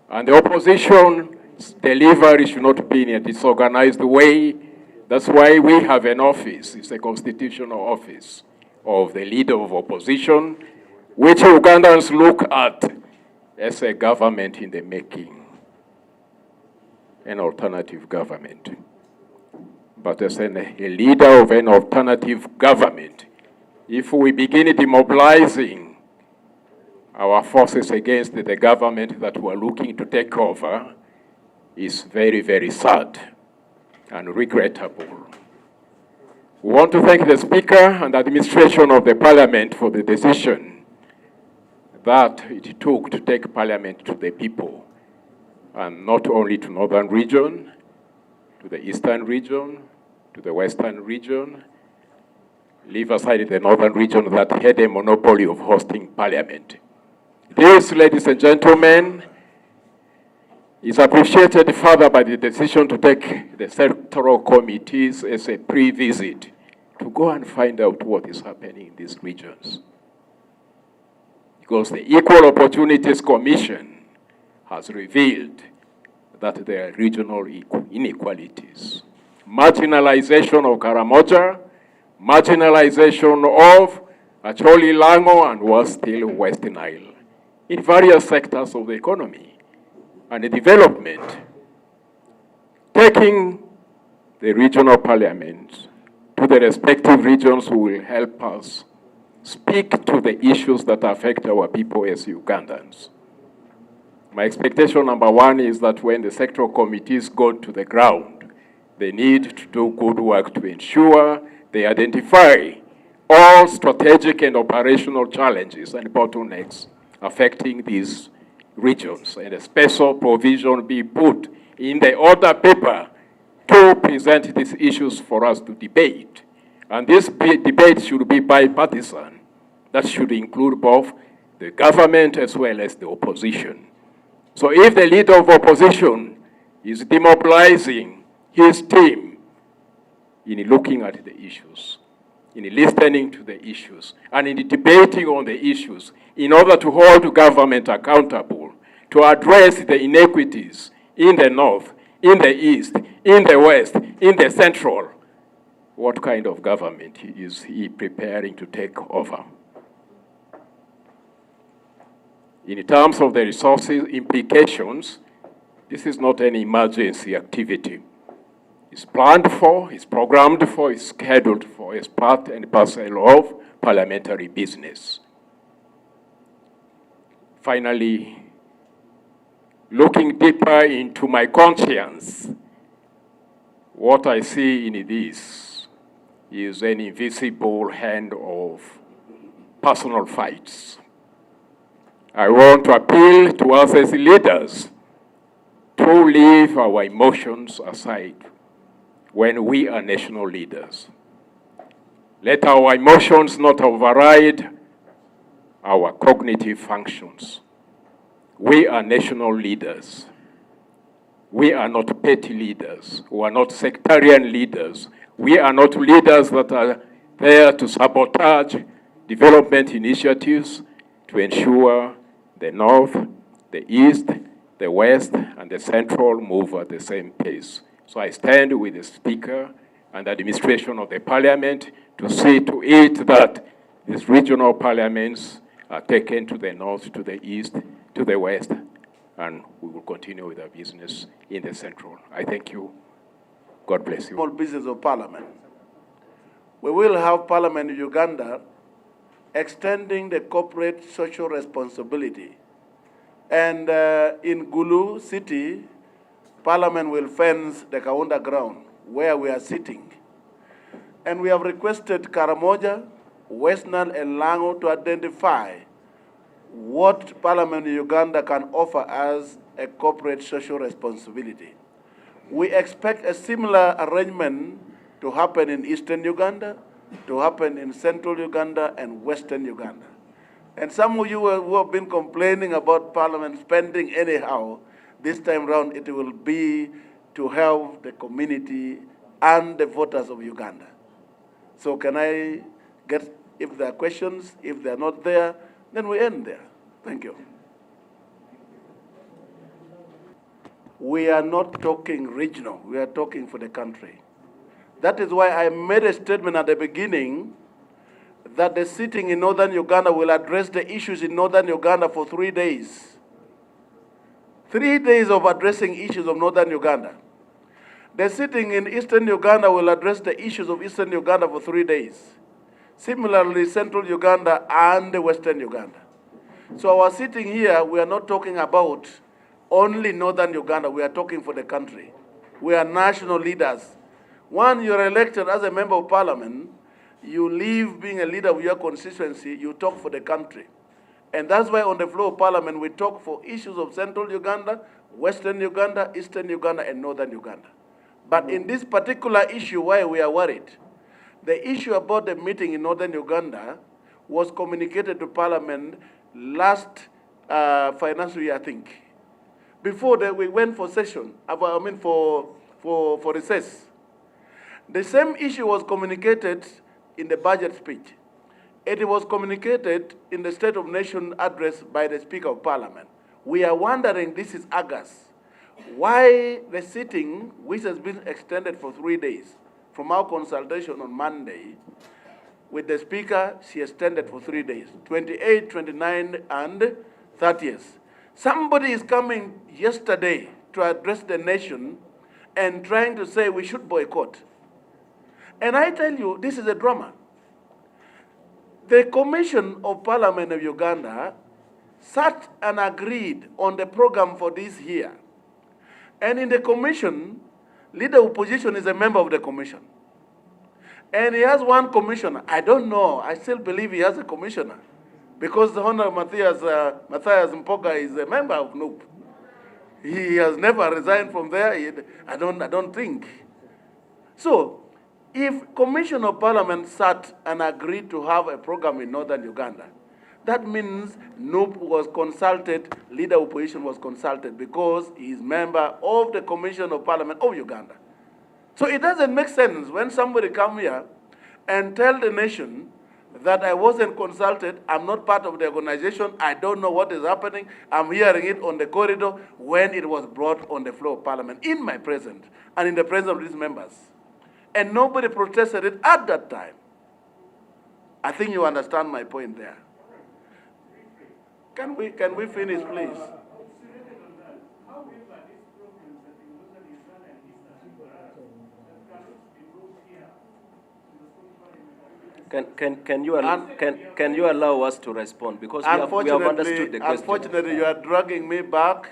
[SPEAKER 8] And the opposition's delivery should not be in a disorganized way. That's why we have an office. It's a constitutional office of the leader of opposition, which Ugandans look at as a government in the making, an alternative government. But as a leader of an alternative government, if we begin demobilizing our forces against the government that we're looking to take over, is very, very sad and regrettable. We want to thank the Speaker and the administration of the Parliament for the decision that it took to take Parliament to the people, and not only to Northern region, to the Eastern region, to the Western region, leave aside the Northern region that had a monopoly of hosting Parliament. This, ladies and gentlemen, is appreciated further by the decision to take the sectoral committees as a pre-visit to go and find out what is happening in these regions. Because the Equal Opportunities Commission has revealed that there are regional inequalities. Marginalization of Karamoja, marginalization of Acholi Lango, and worse still, West Nile, in various sectors of the economy and the development. Taking the regional parliaments to the respective regions who will help us speak to the issues that affect our people as Ugandans. My expectation number one is that when the sectoral committees go to the ground, they need to do good work to ensure they identify all strategic and operational challenges and bottlenecks affecting these regions, and a special provision be put in the order paper to present these issues for us to debate. And this debate should be bipartisan. That should include both the government as well as the opposition. So if the leader of opposition is demobilizing his team in looking at the issues, in listening to the issues, and in debating on the issues, in order to hold government accountable, to address the inequities in the north, in the east, in the west, in the central, what kind of government is he preparing to take over? In terms of the resources implications, this is not an emergency activity. It's planned for, it's programmed for, it's scheduled for, it's part and parcel of parliamentary business. Finally, looking deeper into my conscience, what I see in this is an invisible hand of personal fights. I want to appeal to us as leaders to leave our emotions aside when we are national leaders. Let our emotions not override our cognitive functions. We are national leaders. We are not petty leaders. We are not sectarian leaders. We are not leaders that are there to sabotage development initiatives to ensure the North, the East, the West, and the Central move at the same pace. So I stand with the Speaker and the administration of the Parliament to see to it that these regional parliaments are taken to the North, to the East, to the West, and we will continue with our business in the Central. I thank you. God bless you.
[SPEAKER 1] Small business of Parliament. We will have Parliament in Uganda extending the corporate social responsibility. And in Gulu City, Parliament will fence the Kaunda ground where we are sitting. And we have requested Karamoja, West Nile, and Lango to identify what Parliament in Uganda can offer as a corporate social responsibility. We expect a similar arrangement to happen in Eastern Uganda, to happen in Central Uganda and Western Uganda. And some of you who have been complaining about Parliament spending anyhow, this time round it will be to help the community and the voters of Uganda. So can I get, if there are questions, if they are not there, then we end there. Thank you. We are not talking regional, we are talking for the country. That is why I made a statement at the beginning that the sitting in Northern Uganda will address the issues in Northern Uganda for 3 days. 3 days of addressing issues of Northern Uganda. The sitting in Eastern Uganda will address the issues of Eastern Uganda for 3 days. Similarly, Central Uganda and Western Uganda. So our sitting here, we are not talking about only Northern Uganda, we are talking for the country. We are national leaders. When you're elected as a member of Parliament, you leave being a leader of your constituency, you talk for the country. And that's why on the floor of Parliament, we talk for issues of Central Uganda, Western Uganda, Eastern Uganda, and Northern Uganda. But in this particular issue, why we are worried, the issue about the meeting in Northern Uganda was communicated to Parliament last financial year, I think. Before that, we went for session, for recess. The same issue was communicated in the budget speech. It was communicated in the State of Nation address by the Speaker of Parliament. We are wondering, this is August, why the sitting, which has been extended for 3 days, from our consultation on Monday, with the Speaker, she extended for 3 days, 28, 29, and 30th. Somebody is coming yesterday to address the nation and trying to say we should boycott. And I tell you, this is a drama. The Commission of Parliament of Uganda sat and agreed on the program for this year. And in the commission, leader opposition is a member of the commission. And he has one commissioner. I don't know, I still believe he has a commissioner. Because the Honorable Matthias Mpoka is a member of NUP. He has never resigned from there, I don't think. So, if Commission of Parliament sat and agreed to have a program in Northern Uganda, that means NUP was consulted, leader opposition was consulted because he is member of the Commission of Parliament of Uganda. So it doesn't make sense when somebody come here and tell the nation that I wasn't consulted, I'm not part of the organization, I don't know what is happening, I'm hearing it on the corridor when it was brought on the floor of Parliament in my presence and in the presence of these members. And nobody protested it at that time. I think you understand my point there. Can we finish, please?
[SPEAKER 6] Can you allow us to respond? Because we have understood the question.
[SPEAKER 1] Unfortunately, you are dragging me back.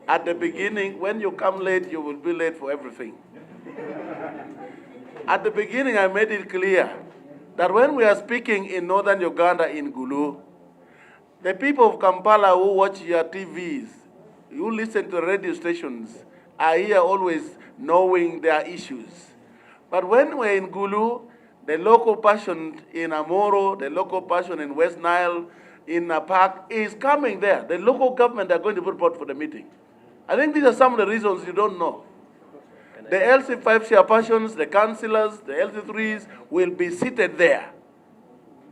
[SPEAKER 1] At the beginning, when you come late, you will be late for everything. At the beginning, I made it clear that when we are speaking in northern Uganda in Gulu, the people of Kampala who watch your TVs, who listen to radio stations, are here always knowing their issues. But when we're in Gulu, the local person in Amoro, the local person in West Nile, in Napak is coming there. The local government are going to report for the meeting. I think these are some of the reasons you don't know. The LC5 chairpersons, the councillors, the LC3s will be seated there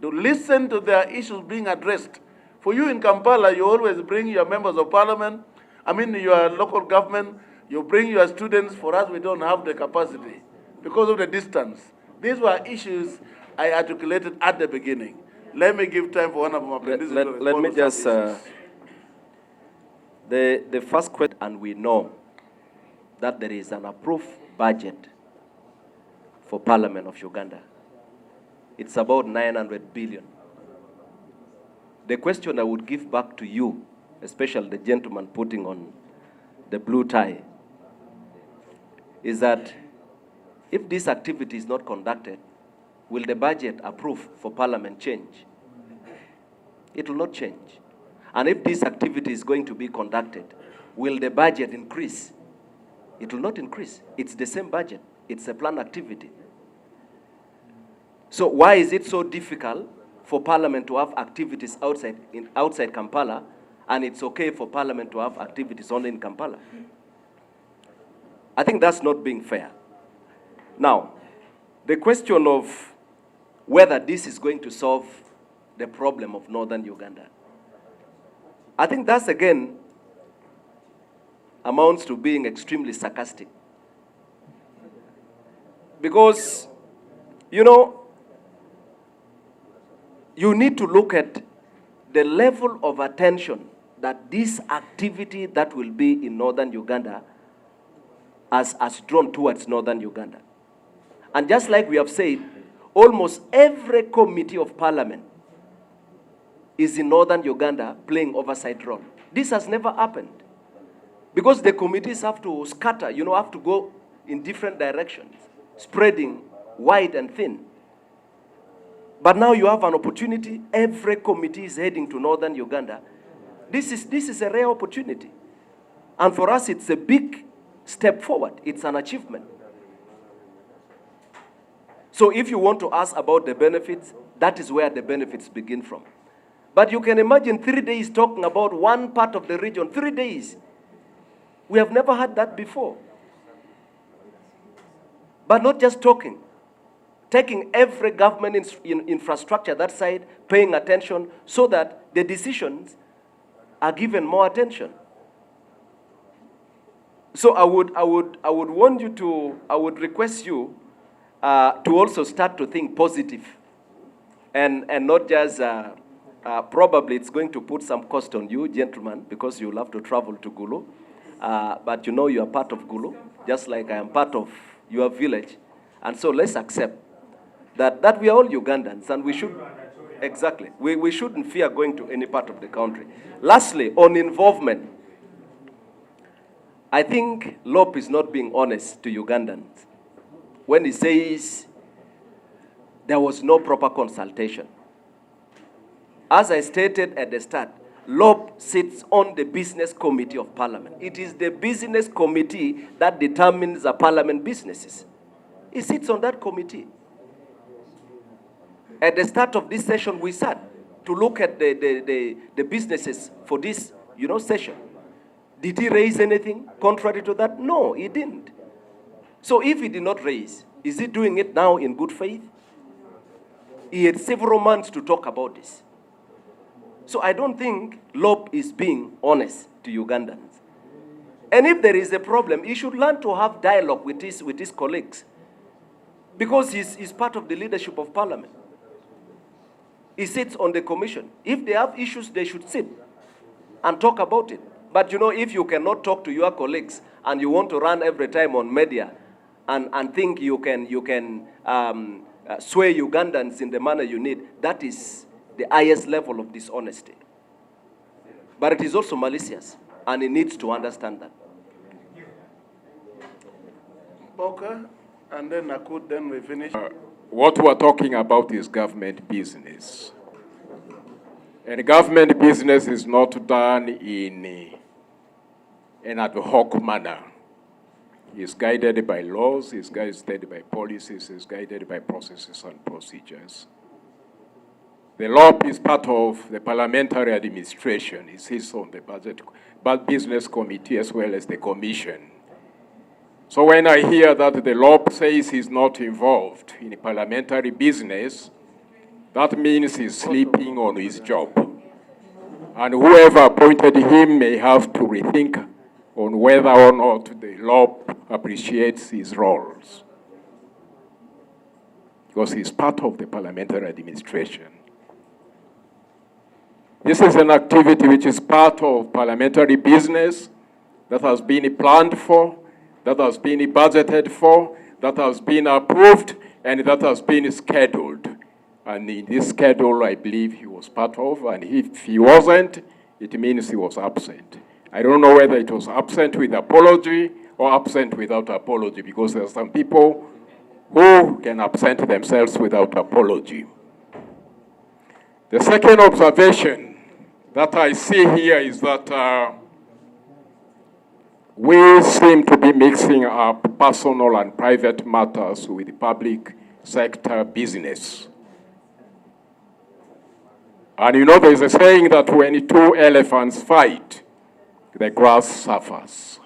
[SPEAKER 1] to listen to their issues being addressed. For you in Kampala, you always bring your members of parliament, your local government, you bring your students. For us, we don't have the capacity because of the distance. These were issues I articulated at the beginning. Let me give time for one of my apprentices to respond.
[SPEAKER 6] Let me
[SPEAKER 1] to
[SPEAKER 6] just,
[SPEAKER 1] some issues.
[SPEAKER 6] the first question, and we know that there is an approved budget for Parliament of Uganda. It's about 900 billion. The question I would give back to you, especially the gentleman putting on the blue tie, is that if this activity is not conducted, will the budget approved for Parliament change? It will not change. And if this activity is going to be conducted, will the budget increase? It will not increase. It's the same budget. It's a planned activity. So why is it so difficult for Parliament to have activities outside Kampala, and it's okay for Parliament to have activities only in Kampala? I think that's not being fair. Now, the question of whether this is going to solve the problem of northern Uganda, I think that's, again, amounts to being extremely sarcastic. Because, you need to look at the level of attention that this activity that will be in northern Uganda has drawn towards northern Uganda. And just like we have said, almost every committee of parliament is in northern Uganda playing oversight role. This has never happened because the committees have to scatter, have to go in different directions, spreading wide and thin. But now you have an opportunity. Every committee is heading to northern Uganda. This is a rare opportunity. And for us, it's a big step forward. It's an achievement. So if you want to ask about the benefits, that is where the benefits begin from. But you can imagine 3 days talking about one part of the region. 3 days. We have never had that before. But not just talking. Taking every government infrastructure that side, paying attention so that the decisions are given more attention. So I would want you to, I would request you to also start to think positive and not just, probably it's going to put some cost on you, gentlemen, because you'll have to travel to Gulu. But you are part of Gulu, just like I am part of your village. And so let's accept that we are all Ugandans, and we should, exactly, we shouldn't fear going to any part of the country. Lastly, on involvement, I think LOP is not being honest to Ugandans when he says there was no proper consultation. As I stated at the start, LOP sits on the Business Committee of Parliament. It is the Business Committee that determines the Parliament businesses. It sits on that committee. At the start of this session, we sat to look at the businesses for this, session. Did he raise anything contrary to that? No, he didn't. So if he did not raise, is he doing it now in good faith? He had several months to talk about this. So I don't think LOP is being honest to Ugandans. And if there is a problem, he should learn to have dialogue with his colleagues, because he's part of the leadership of Parliament. He sits on the commission. If they have issues, they should sit and talk about it. But if you cannot talk to your colleagues and you want to run every time on media and think you can sway Ugandans in the manner you need, that is the highest level of dishonesty. But it is also malicious, and he needs to understand that.
[SPEAKER 1] Okay. And then Nakut, then we finish.
[SPEAKER 8] What we're talking about is government business. And government business is not done in an ad hoc manner. It's guided by laws, it's guided by policies, it's guided by processes and procedures. The LOP is part of the parliamentary administration. It sits on the business committee as well as the commission. So when I hear that the LOP says he's not involved in parliamentary business, that means he's sleeping on his job. And whoever appointed him may have to rethink on whether or not the LOP appreciates his roles, because he's part of the parliamentary administration. This is an activity which is part of parliamentary business that has been planned for, that has been budgeted for, that has been approved, and that has been scheduled. And in this schedule, I believe he was part of, and if he wasn't, it means he was absent. I don't know whether it was absent with apology or absent without apology, because there are some people who can absent themselves without apology. The second observation that I see here is that we seem to be mixing up personal and private matters with public sector business. And you know, there's a saying that when two elephants fight, the grass suffers.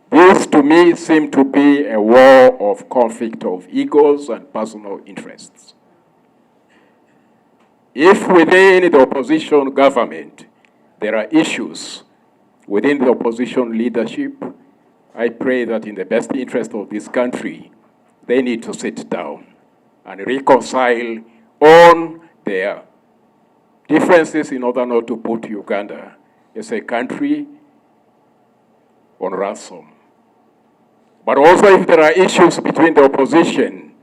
[SPEAKER 8] This, to me, seems to be a war of conflict of egos and personal interests. If within the opposition government there are issues within the opposition leadership, I pray that in the best interest of this country, they need to sit down and reconcile on their differences in order not to put Uganda as a country on ransom. But also, if there are issues between the opposition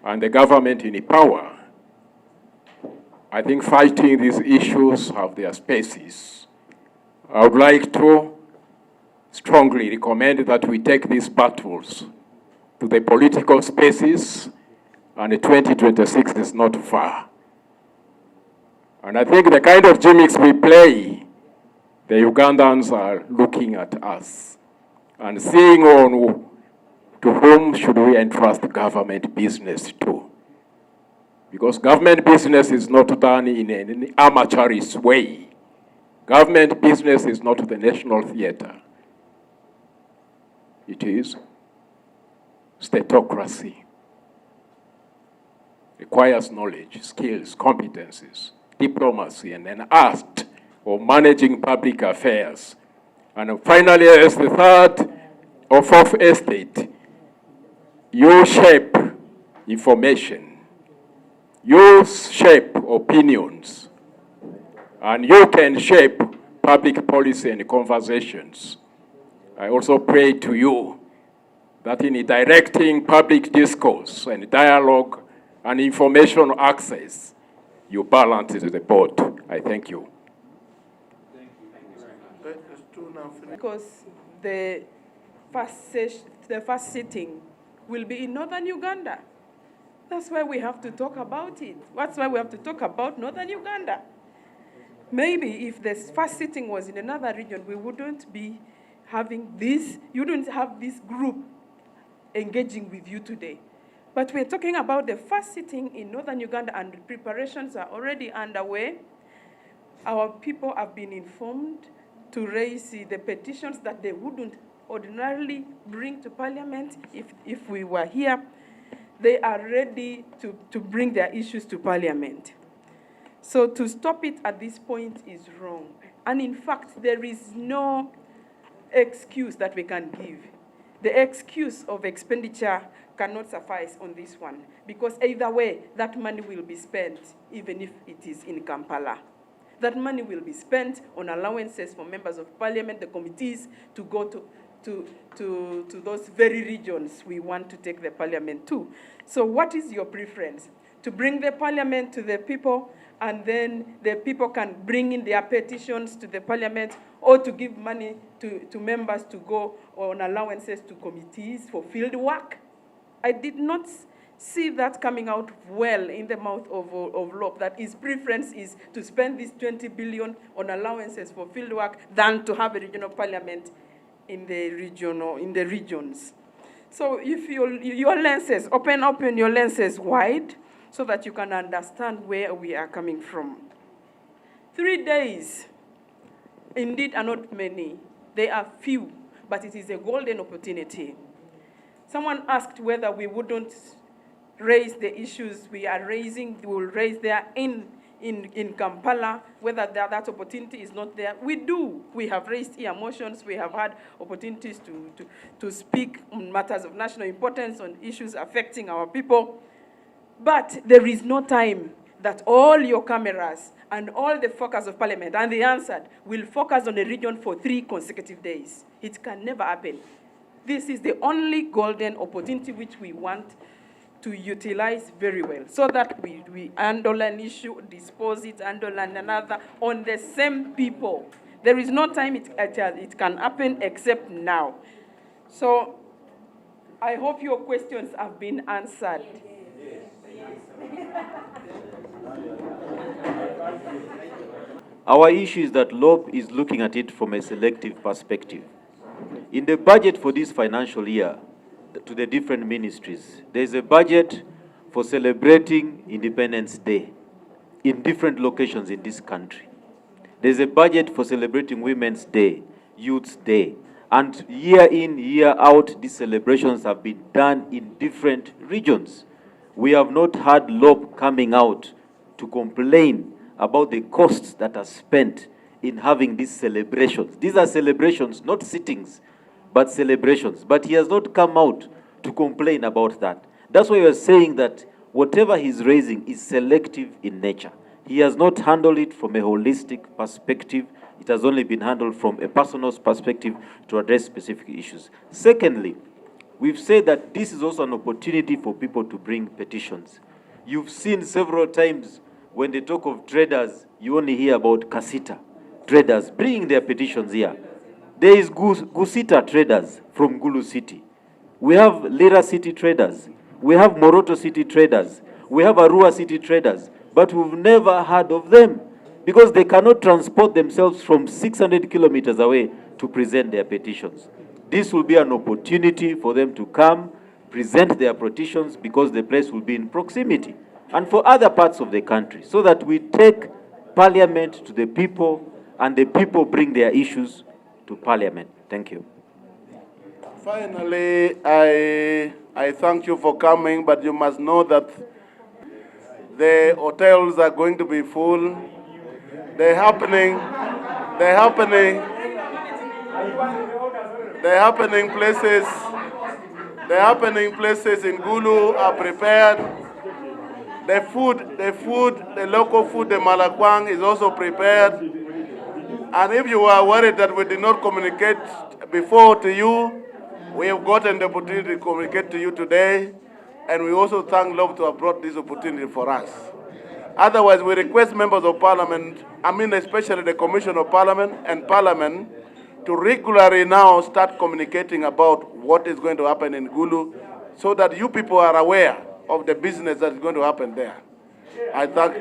[SPEAKER 8] and the government in power, I think fighting these issues have their spaces. I would like to strongly recommend that we take these battles to the political spaces, and 2026 is not far. And I think the kind of gimmicks we play, the Ugandans are looking at us and seeing on to whom should we entrust government business to. Because government business is not done in an amateurist way. Government business is not the national theater. It is statocracy. Requires knowledge, skills, competencies, diplomacy, and an art of managing public affairs. And finally, as the third or fourth estate, you shape information, you shape opinions, and you can shape public policy and conversations. I also pray to you that in directing public discourse and dialogue and information access, you balance the boat. I thank you.
[SPEAKER 2] Because the first sitting will be in northern Uganda. That's why we have to talk about it. That's why we have to talk about northern Uganda. Maybe if the first sitting was in another region, we wouldn't be having this, you wouldn't have this group engaging with you today. But we're talking about the first sitting in northern Uganda, and preparations are already underway. Our people have been informed to raise the petitions that they wouldn't ordinarily bring to Parliament if we were here. They are ready to bring their issues to Parliament. So to stop it at this point is wrong. And in fact, there is no excuse that we can give. The excuse of expenditure cannot suffice on this one, because either way, that money will be spent, even if it is in Kampala. That money will be spent on allowances for members of Parliament, the committees, to go to those very regions we want to take the Parliament to. So what is your preference? To bring the Parliament to the people, and then the people can bring in their petitions to the Parliament, or to give money to members to go on allowances to committees for field work. I did not see that coming out well in the mouth of LOP, that his preference is to spend this 20 billion on allowances for field work than to have a regional parliament in the region or in the regions. So if your lenses, open your lenses wide so that you can understand where we are coming from. 3 days, indeed, are not many. They are few, but it is a golden opportunity. Someone asked whether we wouldn't raise the issues we are raising, we will raise there in Kampala, whether that opportunity is not there. We do. We have raised here motions. We have had opportunities to speak on matters of national importance, on issues affecting our people. But there is no time that all your cameras and all the focus of Parliament, and the answered, will focus on a region for 3 consecutive days. It can never happen. This is the only golden opportunity which we want to utilize very well, so that we handle an issue, dispose it, handle another on the same people. There is no time it can happen except now. So I hope your questions have been answered.
[SPEAKER 7] Our issue is that LOP is looking at it from a selective perspective. In the budget for this financial year, to the different ministries, there is a budget for celebrating Independence Day in different locations in this country. There is a budget for celebrating Women's Day, Youth's Day, and year in, year out, these celebrations have been done in different regions. We have not had LOP coming out to complain about the costs that are spent in having these celebrations. These are celebrations, not sittings, but celebrations. But he has not come out to complain about that. That's why we are saying that whatever he's raising is selective in nature. He has not handled it from a holistic perspective. It has only been handled from a personal perspective to address specific issues. Secondly, we've said that this is also an opportunity for people to bring petitions. You've seen several times when they talk of traders, you only hear about Kasita traders bringing their petitions here. There is Gusita traders from Gulu City. We have Lira City traders. We have Moroto City traders. We have Arua City traders. But we've never heard of them because they cannot transport themselves from 600 kilometers away to present their petitions. This will be an opportunity for them to come, present their petitions because the place will be in proximity. And for other parts of the country, so that we take Parliament to the people and the people bring their issues to Parliament. Thank you.
[SPEAKER 1] Finally, I thank you for coming, but you must know that the hotels are going to be full. They're happening places in Gulu are prepared. The local food, the malakwang, is also prepared. And if you are worried that we did not communicate before to you, we have gotten the opportunity to communicate to you today. And we also thank LOP to have brought this opportunity for us. Otherwise, we request members of Parliament, especially the Commission of Parliament and Parliament, to regularly now start communicating about what is going to happen in Gulu so that you people are aware of the business that is going to happen there. I thank